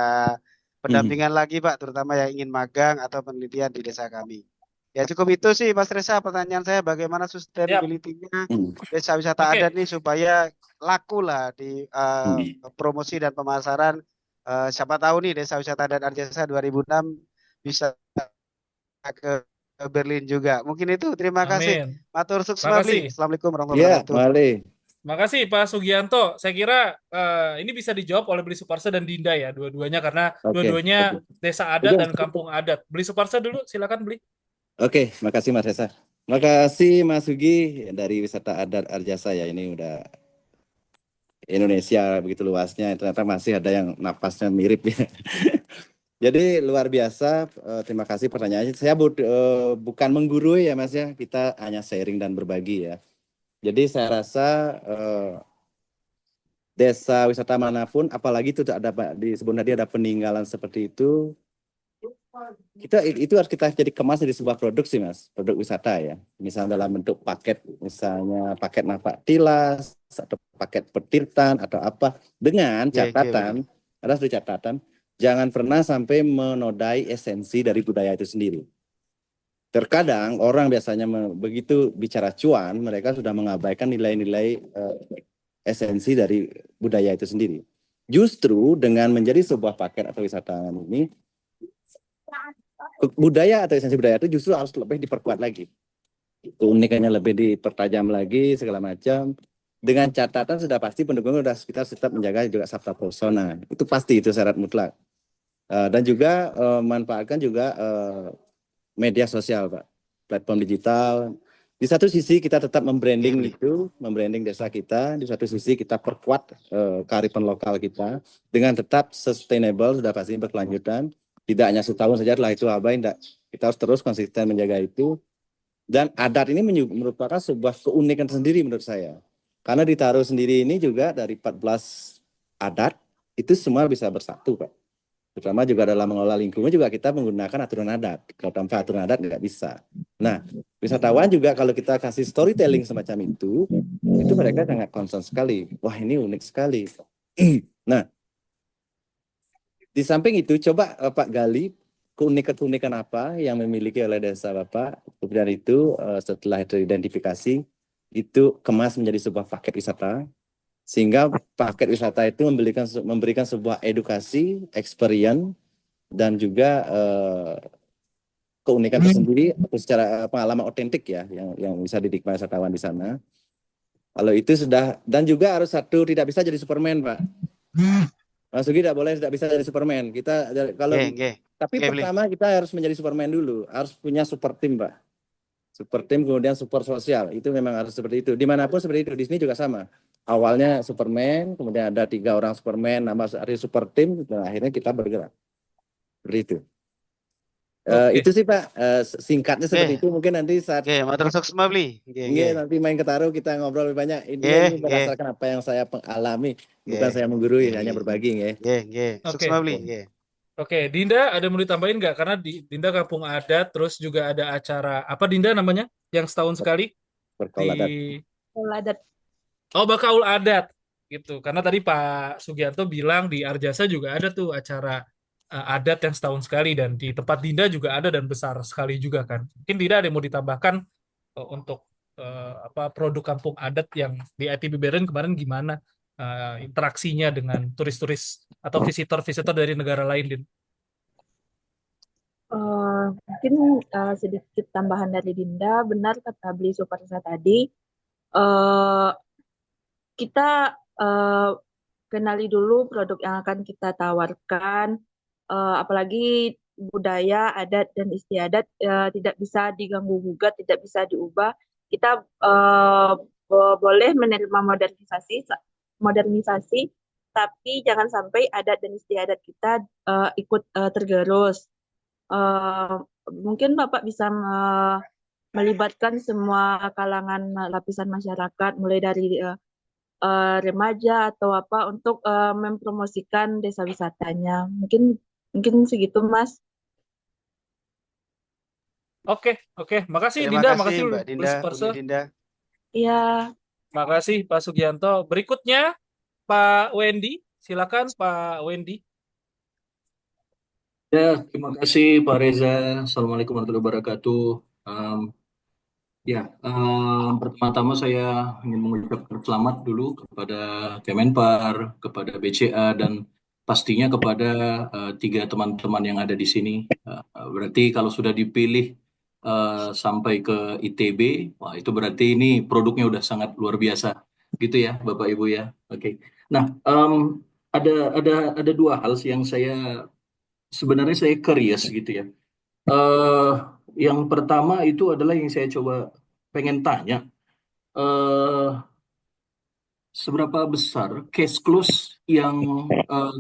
pendampingan lagi Pak, terutama yang ingin magang atau penelitian di desa kami. Ya cukup itu sih Mas Reza, pertanyaan saya bagaimana Siap. sustainability-nya desa wisata Oke. adat nih supaya laku lah di promosi dan pemasaran. Siapa tahu nih desa wisata adat Arjasa 2006 bisa ke Berlin juga. Mungkin itu. Terima kasih. Amin. Matur sukses Makasih. Mabli. Assalamualaikum warahmatullahi Ya, wabarakatuh. mari. Makasih Pak Sugianto. Saya kira ini bisa dijawab oleh Beli Suparsa dan Dinda ya, dua-duanya karena Oke. dua-duanya desa adat Oke. dan kampung adat. Beli Suparsa dulu, silakan Beli. Oke, makasih Mas Reza. Makasih Mas Sugi dari Wisata Adat Arjasa ya. Ini udah Indonesia begitu luasnya, ternyata masih ada yang napasnya mirip ya. Jadi luar biasa. Terima kasih pertanyaannya. Saya bukan menggurui ya Mas ya. Kita hanya sharing dan berbagi ya. Jadi saya rasa desa wisata manapun, apalagi itu ada disebut tadi ada peninggalan seperti itu, itu harus kita jadi kemas jadi sebuah produk sih Mas, produk wisata ya. Misalnya dalam bentuk paket, misalnya paket napak tilas atau paket petirtan atau apa, dengan catatan, ada satu catatan, jangan pernah sampai menodai esensi dari budaya itu sendiri. Terkadang orang biasanya begitu bicara cuan, mereka sudah mengabaikan nilai-nilai esensi dari budaya itu sendiri. Justru dengan menjadi sebuah paket atau wisatawan ini, budaya atau esensi budaya itu justru harus lebih diperkuat lagi. Keunikannya lebih dipertajam lagi, segala macam. Dengan catatan sudah pasti pendukung sudah kita tetap menjaga juga sabta persona. Itu pasti, itu syarat mutlak. Dan juga manfaatkan juga media sosial, Pak. Platform digital. Di satu sisi kita tetap membranding membranding desa kita. Di satu sisi kita perkuat kearifan lokal kita dengan tetap sustainable, sudah pasti berkelanjutan. Tidak hanya setahun saja lah itu abai, enggak. Kita harus terus konsisten menjaga itu. Dan adat ini merupakan sebuah keunikan sendiri menurut saya. Karena ditaruh sendiri ini juga dari 14 adat, itu semua bisa bersatu, Pak. Terutama juga dalam mengelola lingkungan juga kita menggunakan aturan adat. Kalau tanpa aturan adat nggak bisa. Nah, wisatawan juga kalau kita kasih storytelling semacam itu mereka sangat concern sekali. Wah, ini unik sekali. Nah, di samping itu coba Pak gali keunikan apa yang memiliki oleh desa Bapak. Kemudian itu setelah teridentifikasi, itu kemas menjadi sebuah paket wisata. Sehingga paket wisata itu memberikan sebuah edukasi, experience, dan juga keunikan tersendiri atau secara pengalaman otentik ya yang bisa dinikmati wisatawan di sana. Kalau itu sudah, dan juga harus tidak bisa jadi Superman, Pak. Mas Sugi tidak bisa jadi Superman. Kita kalau tapi pertama kita harus menjadi Superman dulu, harus punya super tim, Pak. Super tim kemudian super sosial. Itu memang harus seperti itu. Dimanapun seperti itu. Di sini juga sama. Awalnya Superman, kemudian ada 3 orang Superman, nama hari super tim, dan akhirnya kita bergerak. Seperti itu. Itu sih Pak, singkatnya seperti itu. Mungkin nanti saat matur sukses Mabli. Nanti main ke Taruh kita ngobrol lebih banyak. Ini berdasarkan apa yang saya alami, bukan saya menggurui, hanya berbagi. Sukses Mabli. Oke, Dinda ada mau ditambahin nggak? Karena Dinda kampung adat, terus juga ada acara apa Dinda namanya yang setahun sekali Berkaul adat. adat. Oh, Bakaul Adat gitu. Karena tadi Pak Sugianto bilang di Arjasa juga ada tuh acara adat yang setahun sekali, dan di tempat Dinda juga ada dan besar sekali juga kan. Mungkin Dinda ada yang mau ditambahkan untuk produk kampung adat yang di ITB Berlin kemarin gimana interaksinya dengan turis-turis atau visitor-visitor dari negara lain, Din? Mungkin sedikit tambahan dari Dinda, benar kata Beli Suparsa tadi. Kita kenali dulu produk yang akan kita tawarkan, apalagi budaya, adat, dan istiadat tidak bisa diganggu-gugat, tidak bisa diubah. Kita boleh menerima modernisasi, tapi jangan sampai adat dan istiadat kita ikut tergerus. Mungkin Bapak bisa melibatkan semua kalangan lapisan masyarakat, mulai dari remaja atau apa untuk mempromosikan desa wisatanya. Mungkin segitu, Mas. Oke. Makasih Terima Dinda, kasih makasih Mbak Dinda, Beli Suparsa. Iya. Makasih Pak Sugianto. Berikutnya Pak Wendy. Silakan Pak Wendy. Ya, terima kasih Pak Reza. Assalamualaikum warahmatullahi wabarakatuh. Pertama-tama saya ingin mengucapkan selamat dulu kepada Kemenpar, kepada BCA, dan pastinya kepada tiga teman-teman yang ada di sini. Berarti kalau sudah dipilih sampai ke ITB, wah itu berarti ini produknya udah sangat luar biasa, gitu ya, Bapak Ibu ya. Oke. Nah, ada dua hal yang sebenarnya saya curious gitu ya. eh yang pertama itu adalah yang saya coba pengen tanya, eh seberapa besar cash close yang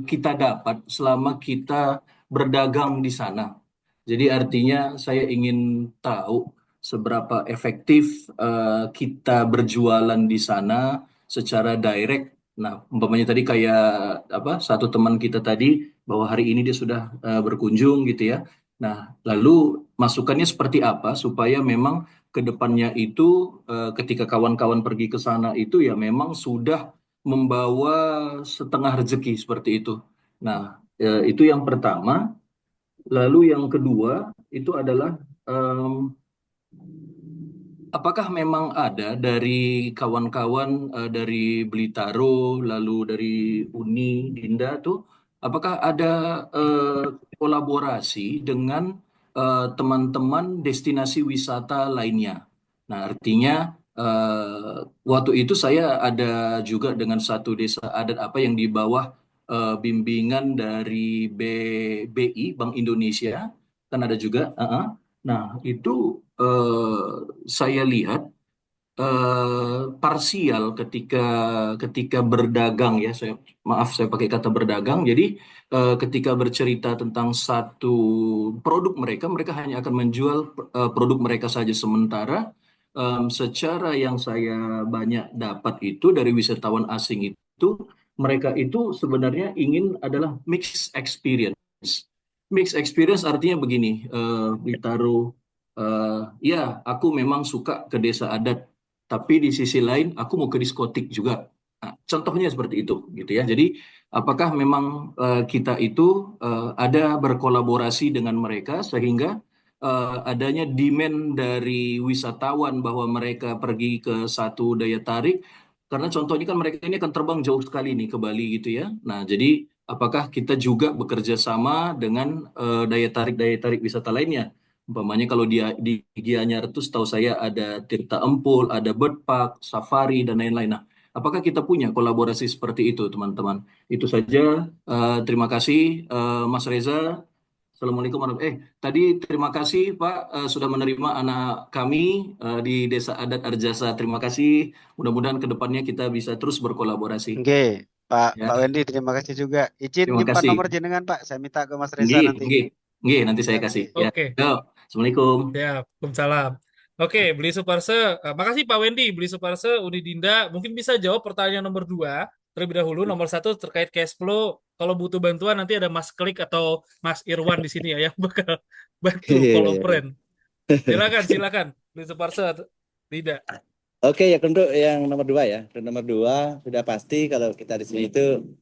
kita dapat selama kita berdagang di sana. Jadi artinya saya ingin tahu seberapa efektif kita berjualan di sana secara direct. Nah, umpamanya tadi kayak apa satu teman kita tadi bahwa hari ini dia sudah berkunjung gitu ya. Nah, lalu masukannya seperti apa supaya memang ke depannya itu ketika kawan-kawan pergi ke sana itu ya memang sudah membawa setengah rezeki seperti itu. Nah, itu yang pertama. Lalu yang kedua itu adalah apakah memang ada dari kawan-kawan dari Blitaro, lalu dari Uni, Dinda tuh, apakah ada kolaborasi dengan teman-teman destinasi wisata lainnya? Nah, artinya waktu itu saya ada juga dengan satu desa adat apa yang di bawah bimbingan dari BI, Bank Indonesia, kan ada juga. Nah, itu saya lihat parsial ketika berdagang ya. Maaf saya pakai kata berdagang. Jadi ketika bercerita tentang satu produk mereka, mereka hanya akan menjual produk mereka saja. Sementara secara yang saya banyak dapat itu dari wisatawan asing itu, mereka itu sebenarnya ingin adalah mixed experience. Mixed experience artinya begini, ditaruh ya, aku memang suka ke desa adat, tapi di sisi lain aku mau ke diskotik juga. Nah, contohnya seperti itu, gitu ya. Jadi, apakah memang kita itu ada berkolaborasi dengan mereka sehingga adanya demand dari wisatawan bahwa mereka pergi ke satu daya tarik, karena contohnya kan mereka ini akan terbang jauh sekali nih ke Bali gitu ya. Nah, jadi apakah kita juga bekerja sama dengan daya tarik wisata lainnya? Umpamanya kalau di Gianyar itu setahu saya ada Tirta Empul, ada Bird Park, Safari, dan lain-lain. Nah, apakah kita punya kolaborasi seperti itu, teman-teman? Itu saja. Terima kasih, Mas Reza. Assalamualaikum warahmatullahi wabarakatuh. Tadi terima kasih, Pak, sudah menerima anak kami di Desa Adat Arjasa. Terima kasih. Mudah-mudahan ke depannya kita bisa terus berkolaborasi. Oke, Pak Ya, Wendy, terima kasih juga. Izin terima nyimpan kasih. nomor jenengan, Pak. Saya minta ke Mas Reza Nggih, nanti. nggih, nggih, nanti saya Ya, kasih. oke. Ya, Oke. yo. Assalamualaikum. Ya, Waalaikumsalam. Oke, Beli Suparse. Makasih Pak Wendy. Beli Suparse, Uni Dinda. Mungkin bisa jawab pertanyaan nomor 2 terlebih dahulu. Nomor 1 terkait cash flow. Kalau butuh bantuan nanti ada Mas Klik atau Mas Irwan di sini ya yang bakal bantu Iya, follow iya, iya. brand. Silakan. Beli Suparse. Tidak. Oke, ya untuk yang nomor 2 ya. Untuk nomor 2 sudah pasti kalau kita di sini itu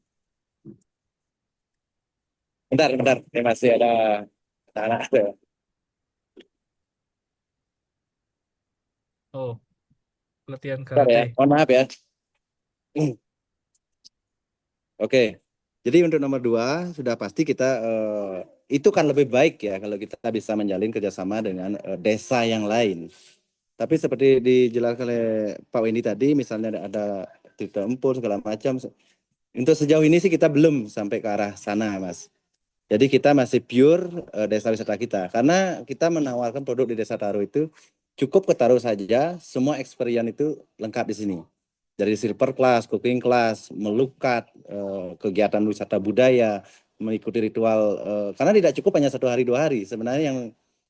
bentar, ya masih ada anak. Oh, latihan Bentar ya, karate. mohon maaf ya. Oke, jadi untuk nomor 2 sudah pasti kita itu kan lebih baik ya kalau kita bisa menjalin kerjasama dengan desa yang lain. Tapi seperti dijelaskan oleh Pak Wendy tadi, misalnya ada Tirta Empul segala macam. Untuk sejauh ini sih kita belum sampai ke arah sana, Mas. Jadi kita masih pure desa wisata kita. Karena kita menawarkan produk di Desa Taro itu cukup ke Taro saja, semua experience itu lengkap di sini. Dari silver class, cooking class, melukat, kegiatan wisata budaya, mengikuti ritual. Karena tidak cukup hanya 1 hari 2 hari. Sebenarnya yang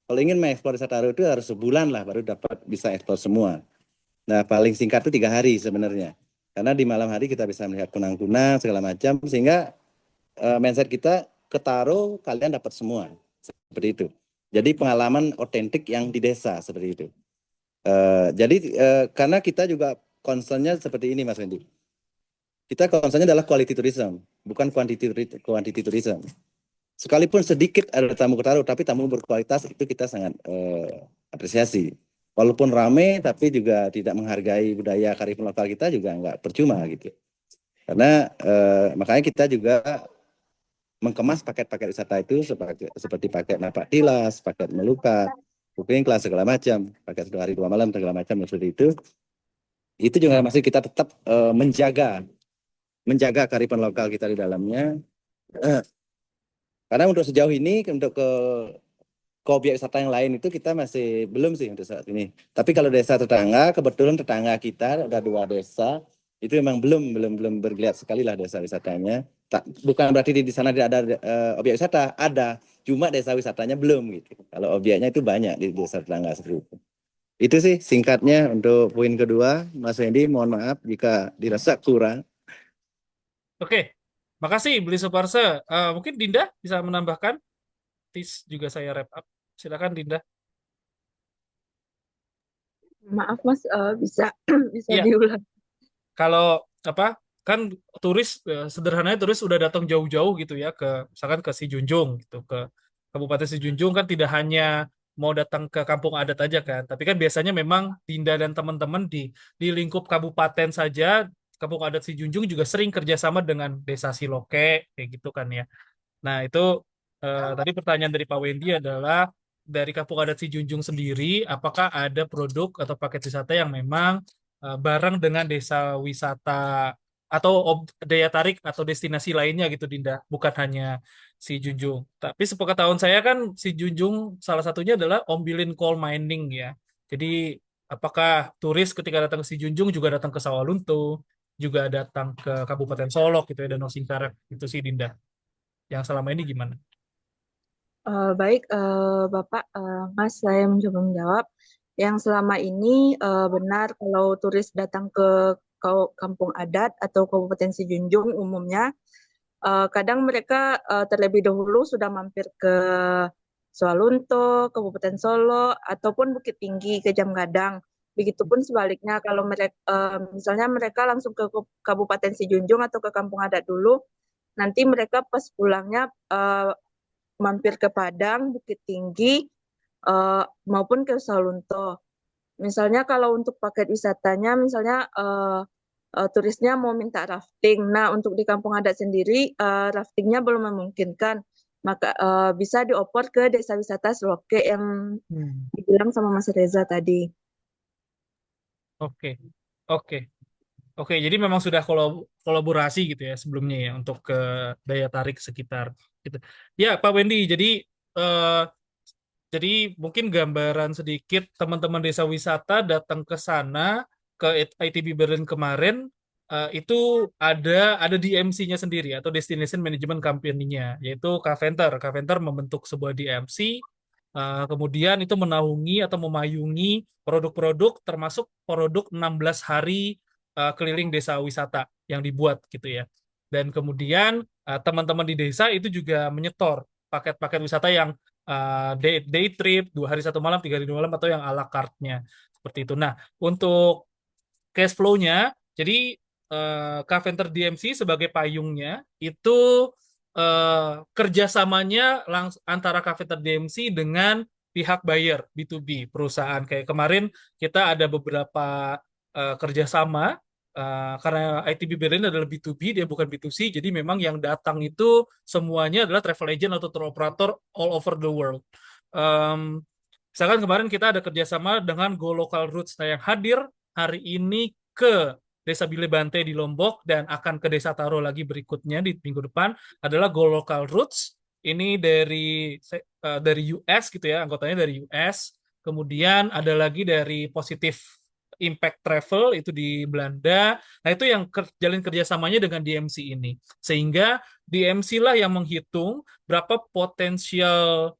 kalau ingin mengeksplor Desa Taro itu harus sebulan lah baru dapat bisa eksplor semua. Nah paling singkat itu 3 hari sebenarnya. Karena di malam hari kita bisa melihat kunang-kunang segala macam sehingga mindset kita ke Taro kalian dapat semua seperti itu. Jadi pengalaman otentik yang di desa seperti itu. Jadi karena kita juga concernnya seperti ini Mas Wendy. kita concernnya adalah quality tourism, bukan quantity tourism. Sekalipun sedikit ada tamu Kotaro, tapi tamu berkualitas itu kita sangat apresiasi. Walaupun rame, tapi juga tidak menghargai budaya kearifan lokal kita juga nggak percuma gitu. Karena makanya kita juga mengemas paket-paket wisata itu seperti paket napak tilas, paket melukat, cooking class segala macam, paket 2 hari 2 malam segala macam seperti itu. Itu juga masih kita tetap menjaga kearifan lokal kita di dalamnya. Karena untuk sejauh ini untuk ke objek wisata yang lain itu kita masih belum sih untuk saat ini. Tapi kalau desa tetangga, kebetulan tetangga kita ada 2 desa itu memang belum bergeliat sekali lah desa wisatanya. Bukan berarti di sana tidak ada objek wisata, ada, cuma desa wisatanya belum gitu. Kalau objeknya itu banyak di desa tetangga seperti itu. Itu sih singkatnya untuk poin kedua, Mas Wendy. Mohon maaf jika dirasa kurang. Oke, makasih Beli Suparse. Mungkin Dinda bisa menambahkan. Tis juga saya wrap up. Silakan Dinda. Maaf Mas, bisa bisa Iya, diulang. kalau apa kan turis sederhananya turis udah datang jauh-jauh gitu ya ke misalkan ke Sijunjung gitu ke Kabupaten Sijunjung kan tidak hanya mau datang ke kampung adat aja kan tapi kan biasanya memang Dinda dan teman-teman di lingkup kabupaten saja kampung adat Sijunjung juga sering kerjasama dengan Desa Siloke kayak gitu kan ya. Nah, itu tadi pertanyaan dari Pak Wendy adalah dari Kampung Adat Sijunjung sendiri, apakah ada produk atau paket wisata yang memang bareng dengan desa wisata atau daya tarik atau destinasi lainnya gitu, Dinda, bukan hanya si Junjung. Tapi sepengetahuan saya kan si Junjung salah satunya adalah Ombilin Coal Mining ya. Jadi apakah turis ketika datang ke si Junjung juga datang ke Sawalunto, juga datang ke Kabupaten Solok gitu ya, Danau Singkarak, itu sih Dinda yang selama ini gimana? Baik, Bapak, Mas, saya mencoba menjawab. Yang selama ini benar kalau turis datang ke kampung adat atau Kabupaten Sijunjung umumnya, kadang mereka terlebih dahulu sudah mampir ke Swalunto, Kabupaten Solo, ataupun Bukit Tinggi ke Jamgadang. Begitupun sebaliknya kalau mereka misalnya mereka langsung ke Kabupaten Sijunjung atau ke kampung adat dulu, nanti mereka pas pulangnya mampir ke Padang, Bukit Tinggi, maupun ke Salunto. Misalnya kalau untuk paket wisatanya, misalnya turisnya mau minta rafting. Nah, untuk di kampung adat sendiri, raftingnya belum memungkinkan. Maka bisa dioper ke desa wisata Seloke yang dibilang sama Mas Reza tadi. Oke, oke, oke. Jadi memang sudah kolaborasi gitu ya sebelumnya ya untuk ke daya tarik sekitar. Gitu. Ya, Pak Wendy. Eh, jadi mungkin gambaran sedikit teman-teman desa wisata datang ke sana ke ITB Berlin kemarin itu ada DMC-nya sendiri atau Destination Management Company-nya yaitu Caventer. Caventer membentuk sebuah DMC kemudian itu menaungi atau memayungi produk-produk termasuk produk 16 hari keliling desa wisata yang dibuat gitu ya. Dan kemudian teman-teman di desa itu juga menyetor paket-paket wisata yang day trip, 2 hari 1 malam, 3 hari 2 malam, atau yang ala carte-nya. Seperti itu. Nah, untuk cash flow-nya, jadi Caventer DMC sebagai payungnya, itu kerjasamanya antara Caventer DMC dengan pihak buyer, B2B, perusahaan. Kayak kemarin kita ada beberapa kerjasama, karena ITB Berlin adalah B2B, dia bukan B2C, jadi memang yang datang itu semuanya adalah travel agent atau tour operator all over the world. Misalkan kemarin kita ada kerjasama dengan Go Local Roots, nah yang hadir hari ini ke Desa Bile Bante di Lombok dan akan ke Desa Taro lagi berikutnya di minggu depan adalah Go Local Roots. Ini dari US gitu ya, anggotanya dari US. Kemudian ada lagi dari Positive Impact Travel itu di Belanda. Nah, itu yang jalin kerjasamanya dengan DMC ini. Sehingga DMC lah yang menghitung berapa potensial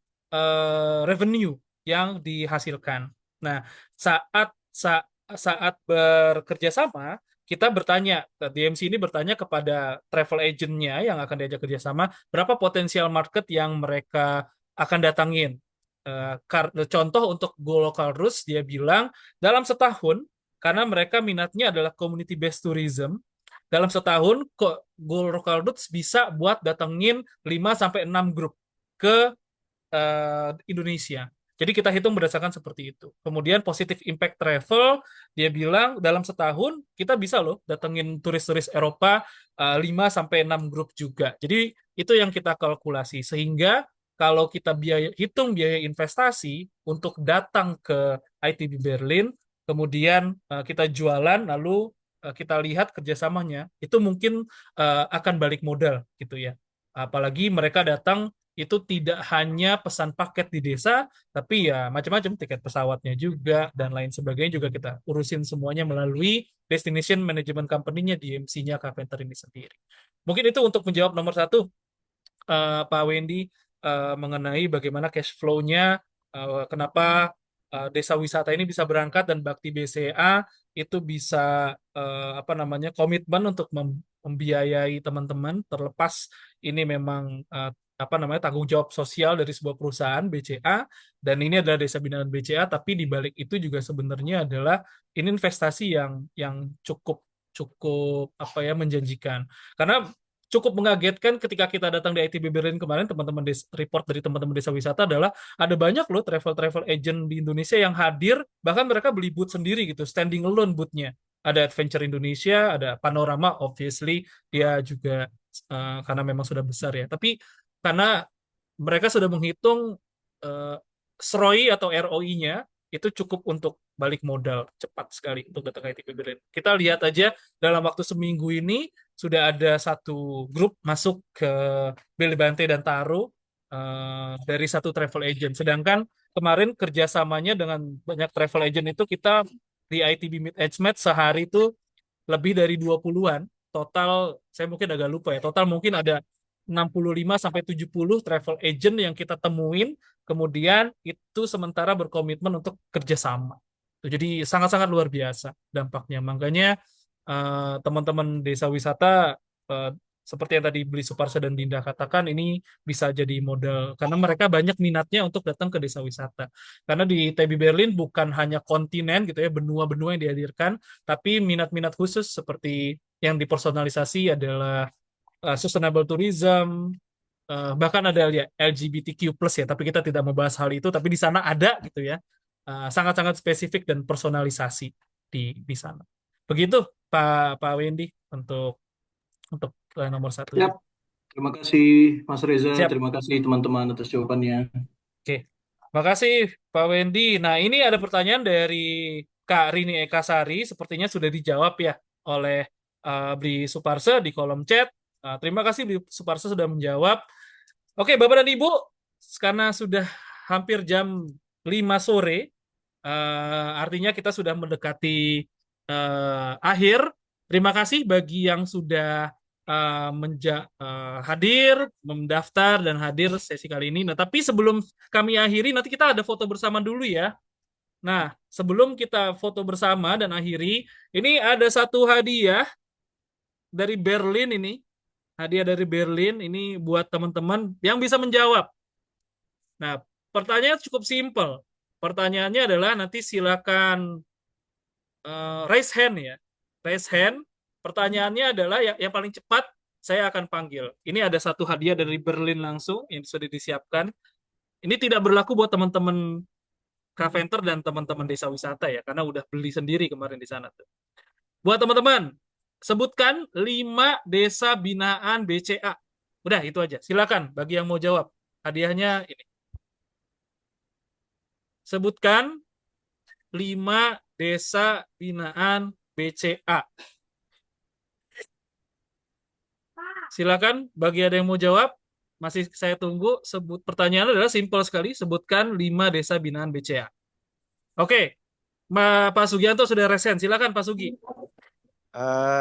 revenue yang dihasilkan. Nah, saat saat saat bekerja sama, kita bertanya, DMC ini bertanya kepada travel agent-nya yang akan diajak kerjasama, berapa potensial market yang mereka akan datangin. Contoh untuk Go Local Roots, dia bilang dalam setahun, karena mereka minatnya adalah community-based tourism, dalam setahun kok Gold Local Goods bisa buat datengin 5 sampai 6 grup ke Indonesia. Jadi kita hitung berdasarkan seperti itu. Kemudian positive impact travel, dia bilang dalam setahun kita bisa loh datengin turis-turis Eropa 5 sampai 6 grup juga. Jadi itu yang kita kalkulasi. Sehingga kalau kita hitung biaya investasi untuk datang ke ITB Berlin, kemudian kita jualan, lalu kita lihat kerjasamanya, itu mungkin akan balik modal gitu ya. Apalagi mereka datang itu tidak hanya pesan paket di desa, tapi ya macam-macam, tiket pesawatnya juga dan lain sebagainya juga kita urusin semuanya melalui Destination Management Company-nya, DMC-nya Carpenter ini sendiri. Mungkin itu untuk menjawab nomor satu, Pak Wendy, mengenai bagaimana cash flow-nya, kenapa desa wisata ini bisa berangkat dan Bakti BCA itu bisa komitmen untuk membiayai teman-teman, terlepas ini memang tanggung jawab sosial dari sebuah perusahaan BCA, dan ini adalah desa binaan BCA, tapi di balik itu juga sebenarnya adalah ini investasi yang cukup cukup menjanjikan, karena cukup mengagetkan ketika kita datang di ITB Berlin kemarin. Report dari teman-teman desa wisata adalah ada banyak loh travel agent di Indonesia yang hadir, bahkan mereka beli booth sendiri gitu, standing alone boothnya. Ada Adventure Indonesia, ada Panorama, obviously dia juga karena memang sudah besar ya, tapi karena mereka sudah menghitung SROI atau ROI-nya itu cukup untuk balik modal cepat sekali untuk datang ke ITB Berlin. Kita lihat aja dalam waktu seminggu ini sudah ada satu grup masuk ke Billy Bante dan Taro dari satu travel agent. Sedangkan kemarin kerjasamanya dengan banyak travel agent itu kita di ITB Meet Edge Match sehari itu lebih dari 20-an. Total, saya mungkin agak lupa ya, total mungkin ada 65 sampai 70 travel agent yang kita temuin, kemudian itu sementara berkomitmen untuk kerjasama. Jadi sangat-sangat luar biasa dampaknya. Makanya teman-teman desa wisata seperti yang tadi Beli Suparsa dan Dinda katakan, ini bisa jadi modal karena mereka banyak minatnya untuk datang ke desa wisata. Karena di ITB Berlin bukan hanya kontinen gitu ya, benua-benua yang dihadirkan, tapi minat-minat khusus seperti yang dipersonalisasi adalah sustainable tourism, bahkan ada ya LGBTQ+ ya, tapi kita tidak membahas hal itu, tapi di sana ada gitu ya. Sangat-sangat spesifik dan personalisasi di sana. Begitu Pak Wendy untuk nomor satu. Siap. Terima kasih Mas Reza, Siap. terima kasih teman-teman atas jawabannya. Oke, makasih Pak Wendy. Nah, ini ada pertanyaan dari Kak Rini Ekasari, sepertinya sudah dijawab ya oleh Bli Suparsa di kolom chat. Terima kasih Bli Suparsa sudah menjawab. Oke, Bapak dan Ibu, karena sudah hampir jam 5 sore, artinya kita sudah mendekati akhir. Terima kasih bagi yang sudah hadir, mendaftar dan hadir sesi kali ini. Nah, tapi sebelum kami akhiri, nanti kita ada foto bersama dulu ya. Nah, sebelum kita foto bersama dan akhiri, ini ada satu hadiah dari Berlin ini. Hadiah dari Berlin ini buat teman-teman yang bisa menjawab. Nah, pertanyaannya cukup simpel. Pertanyaannya adalah nanti silakan raise hand ya. Raise hand. Pertanyaannya adalah yang paling cepat saya akan panggil. Ini ada satu hadiah dari Berlin langsung yang sudah disiapkan. Ini tidak berlaku buat teman-teman Carpenter dan teman-teman desa wisata ya, karena udah beli sendiri kemarin di sana tuh. Buat teman-teman, sebutkan 5 desa binaan BCA. Udah itu aja. Silakan bagi yang mau jawab. Hadiahnya ini. Sebutkan 5 desa binaan BCA. Silakan bagi ada yang mau jawab. Masih saya tunggu. Pertanyaan adalah simpel sekali. Sebutkan 5 desa binaan BCA. Oke. Pak Sugianto sudah resen. Silakan Pak Sugi.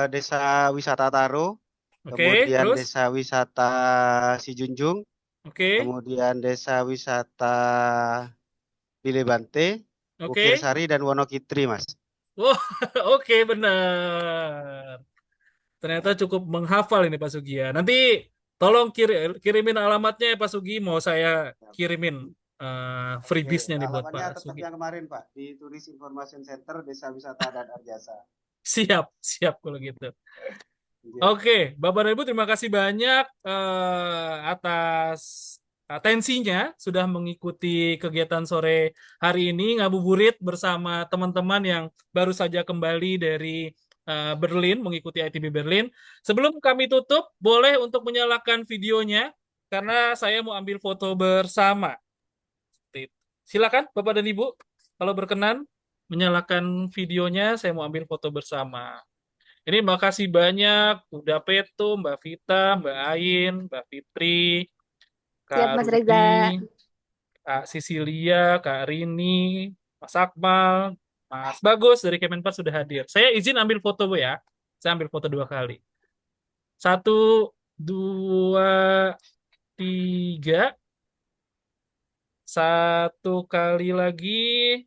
Desa Wisata Taro, kemudian terus? Desa Wisata Sijunjung, kemudian Desa Wisata Bilebante, Bukir Sari, dan Wonokitri, Mas. Oke, benar. Ternyata cukup menghafal ini Pak Sugi ya. Nanti tolong kirimin alamatnya ya Pak Sugi. Mau saya kirimin freebies-nya nih buat Pak Sugi. Tetap yang kemarin Pak, di Tourism Information Center Desa Wisata dan Arjasa. Siap kalau gitu. Oke, Bapak dan Ibu terima kasih banyak atas atensinya sudah mengikuti kegiatan sore hari ini ngabuburit bersama teman-teman yang baru saja kembali dari Berlin mengikuti ITB Berlin. Sebelum kami tutup, boleh untuk menyalakan videonya karena saya mau ambil foto bersama. Silakan Bapak dan Ibu, kalau berkenan menyalakan videonya, saya mau ambil foto bersama. Ini makasih banyak udah Peto, Mbak Vita, Mbak Ain, Mbak Fitri, Siap, Kak Mas Rudi, Reza. Kak Sisilia, Kak Rini, Mas Akmal, Mas Bagus dari Kemenpar sudah hadir. Saya izin ambil foto Bu ya. Saya ambil foto 2 kali. 1, 2, 3. 1 kali lagi.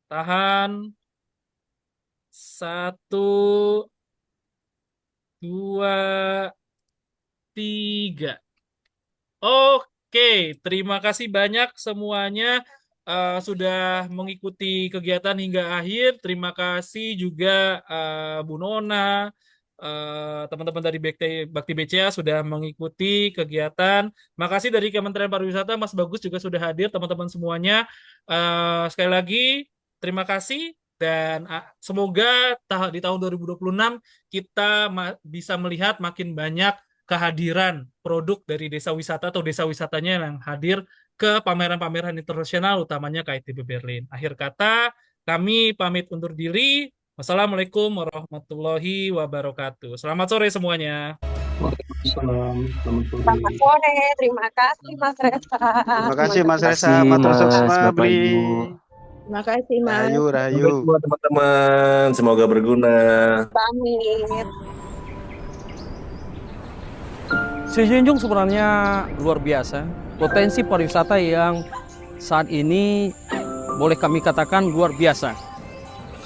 Tahan. 1, 2, 3. Oke, terima kasih banyak semuanya sudah mengikuti kegiatan hingga akhir. Terima kasih juga Bu Nona, teman-teman dari Bakti BCA sudah mengikuti kegiatan. Makasih dari Kementerian Pariwisata, Mas Bagus juga sudah hadir, teman-teman semuanya. Sekali lagi, terima kasih. Dan semoga di tahun 2026 kita bisa melihat makin banyak kehadiran produk dari desa wisata atau desa wisatanya yang hadir ke pameran-pameran internasional, utamanya KITB Berlin. Akhir kata, kami pamit undur diri. Wassalamualaikum warahmatullahi wabarakatuh. Selamat sore semuanya. Waalaikumsalam. Selamat sore. Selamat sore, terima kasih Mas Reza. Terima kasih Mas Reza, Terima kasih, matur Mas, suksma Bapak, beli. Ibu. Terima kasih, Mas. Rahayu, Sampai rahayu. jumpa teman-teman. Semoga berguna. Pamit. Sejunjung sebenarnya luar biasa. Potensi pariwisata yang saat ini boleh kami katakan luar biasa.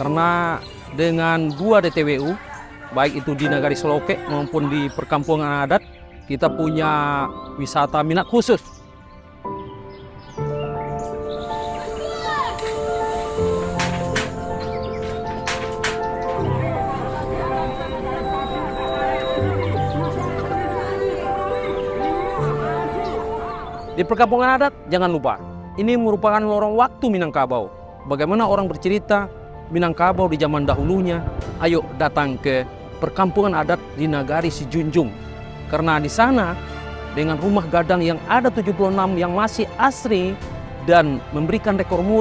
Karena dengan 2 DTWU, baik itu di Nagari Seloke maupun di perkampungan adat, kita punya wisata minat khusus. Di perkampungan adat, jangan lupa, ini merupakan lorong waktu Minangkabau. Bagaimana orang bercerita Minangkabau di zaman dahulunya, ayo datang ke perkampungan adat di Nagari Sijunjung. Karena di sana, dengan rumah gadang yang ada 76 yang masih asri dan memberikan rekor muri